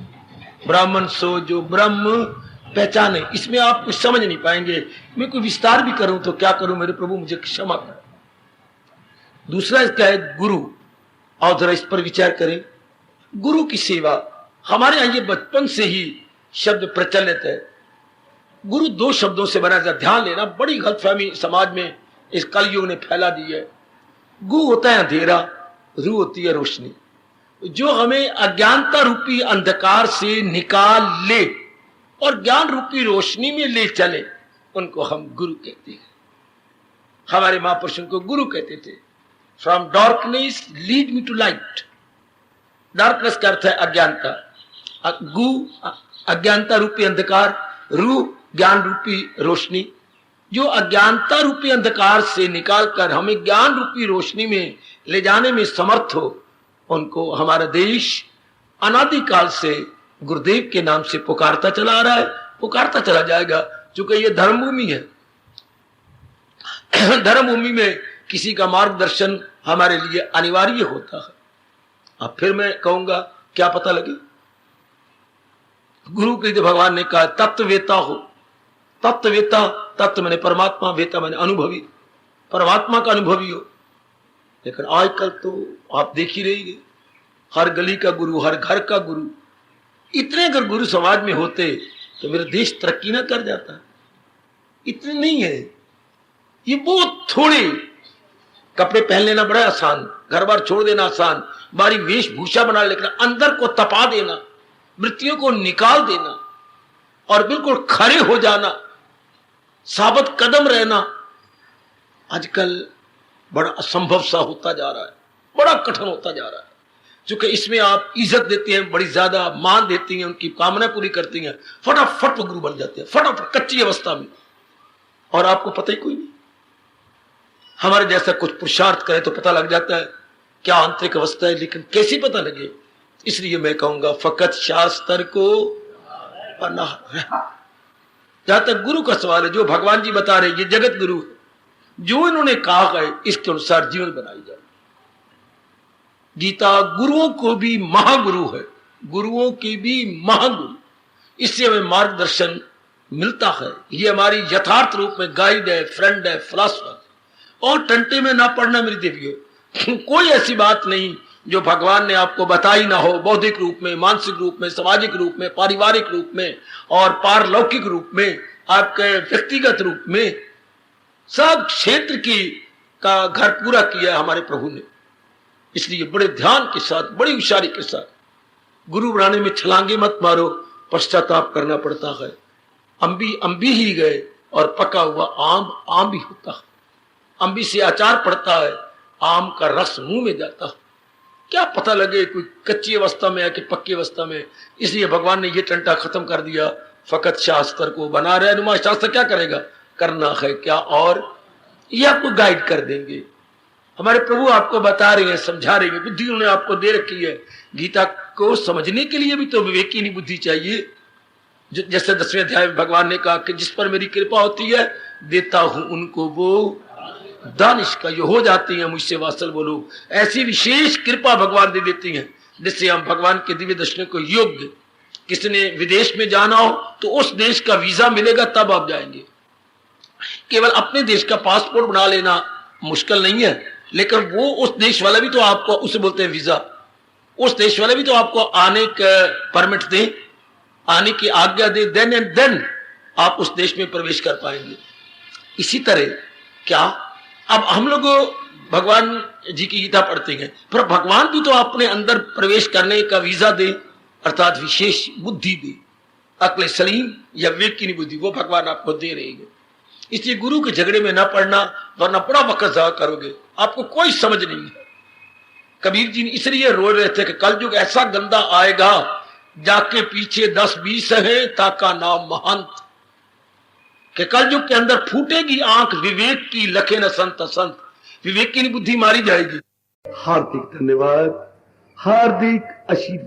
ब्राह्मण सो जो ब्रह्म पहचाने, इसमें आप कुछ समझ नहीं पाएंगे। मैं कोई विस्तार भी करूं तो क्या करूं, मेरे प्रभु मुझे क्षमा करें। दूसरा इसका है गुरु, और जरा इस पर विचार करें। गुरु की सेवा, हमारे यहां ये बचपन से ही शब्द प्रचलित है। गुरु 2 शब्दों से बना जाता, ध्यान लेना, बड़ी गलतफहमी समाज में इस कलयुग ने फैला दी है। गु होता है अंधेरा, रू होती है रोशनी। जो हमें अज्ञानता रूपी अंधकार से निकाल ले और ज्ञान रूपी रोशनी में ले चले, उनको हम गुरु कहते हैं। हमारे महापुरुषों को गुरु कहते थे। From darkness lead me to light. Darkness का अर्थ है अज्ञानता, गु अज्ञानता रूपी अंधकार, रू ज्ञान रूपी रोशनी। जो अज्ञानता रूपी अंधकार से निकालकर हमें ज्ञान रूपी रोशनी में ले जाने में समर्थ हो, उनको हमारा देश अनादिकाल से गुरुदेव के नाम से पुकारता चला आ रहा है, पुकारता चला जाएगा। चूंकि ये धर्मभूमि है, धर्मभूमि में किसी का मार्गदर्शन हमारे लिए अनिवार्य होता है। अब फिर मैं कहूंगा, क्या पता लगे, गुरु के लिए भगवान ने कहा तत्ववेता हो। तत्ववेता, तत्व मैंने परमात्मा, वेता मैंने अनुभवी, परमात्मा का अनुभवी हो। लेकिन आजकल तो आप देख ही रहिए, हर गली का गुरु, हर घर का गुरु। इतने अगर गुरु समाज में होते तो मेरा देश तरक्की ना कर जाता। इतने नहीं है, ये बहुत थोड़े। कपड़े पहन लेना बड़ा आसान, घर बार छोड़ देना आसान, बारी वेशभूषा बना, लेकिन अंदर को तपा देना, वृत्तियों को निकाल देना और बिल्कुल खड़े हो जाना, साबत कदम रहना, आजकल बड़ा असंभव सा होता जा रहा है, बड़ा कठिन होता जा रहा है, क्योंकि इसमें आप इज्जत देती हैं, बड़ी ज्यादा मान देती हैं, उनकी कामना पूरी करती हैं, फटाफट वो गुरु बन जाते हैं, फटाफट कच्ची अवस्था में, और आपको पता ही कोई नहीं। हमारे जैसा कुछ पुरुषार्थ करे तो पता लग जाता है क्या आंतरिक अवस्था है, लेकिन कैसे पता लगे। इसलिए मैं कहूंगा फकत शास्त्र को पनाह रह। जहां तक गुरु का सवाल है, जो भगवान जी बता रहे ये जगत गुरु है, जो इन्होंने कहा है इसके अनुसार जीवन बनाई जाए। गीता गुरुओं को भी महागुरु है, गुरुओं की भी महागुरु, इससे हमें मार्गदर्शन मिलता है। ये हमारी यथार्थ रूप में गाइड है, फ्रेंड है, फिलॉसफर। और टंटे में ना पड़ना मेरी देवियों, कोई ऐसी बात नहीं जो भगवान ने आपको बताई ना हो, बौद्धिक रूप में, मानसिक रूप में, सामाजिक रूप में, पारिवारिक रूप में और पारलौकिक रूप में, आपके व्यक्तिगत रूप में, सब क्षेत्र की का घर पूरा किया हमारे प्रभु ने। इसलिए बड़े ध्यान के साथ, बड़ी होशियारी के साथ गुरु बनाने में छलांगे मत मारो, पश्चाताप करना पड़ता है। अंबी ही गए और पका हुआ आम भी होता है। अंबी से अचार पड़ता है, आम का रस मुंह में जाता है, क्या पता लगे कोई कच्ची अवस्था में है कि पक्की अवस्था में। इसलिए भगवान ने ये टंटा खत्म कर दिया, फकत शास्त्र को बना रहे नुमा। शास्त्र क्या करेगा, करना है क्या, और ये आपको गाइड कर देंगे। हमारे प्रभु आपको बता रहे हैं, समझा रहे हैं, बुद्धि उन्होंने आपको दे रखी है। गीता को समझने के लिए भी तो विवेकी बुद्धि चाहिए। जैसे 10वें अध्याय में भगवान ने कहा कि जिस पर मेरी कृपा होती है देता हूं उनको वो दानिश का यो हो जाती है मुझसे वासल बोलो। ऐसी विशेष कृपा भगवान दे देती हैं जिससे हम भगवान के दिव्य दर्शन को योग्य। किसी ने विदेश में जाना हो तो उस देश का वीजा मिलेगा तब आप जाएंगे। केवल अपने देश का पासपोर्ट बना लेना मुश्किल नहीं है, लेकिन वो उस देश वाला भी तो आपको, उसे बोलते हैं वीजा, उस देश वाला भी तो आपको आने का परमिट दे, आने की आज्ञा दे, देन एंड देन आप उस देश में प्रवेश कर पाएंगे। इसी तरह क्या अब हम लोग भगवान जी की गीता पढ़ते हैं, पर भगवान भी तो अपने अंदर प्रवेश करने का वीजा दे, अर्थात विशेष बुद्धि दे, अक्ल सलीम या विवेक की बुद्धि, वो भगवान आपको दे रहे हैं। इसलिए गुरु के झगड़े में ना पड़ना, वरना बड़ा वक्त ज़ाया करोगे, आपको कोई समझ नहीं है। कबीर जी ने इसलिए रो रहे थे कि कलयुग ऐसा गंदा आएगा, जाके पीछे 10-20 है ताका नाम महंत, कि कलयुग के अंदर फूटेगी आंख विवेक की, लखे न संत संत, विवेक की बुद्धि मारी जाएगी। हार्दिक धन्यवाद, हार्दिक आशीर्वाद।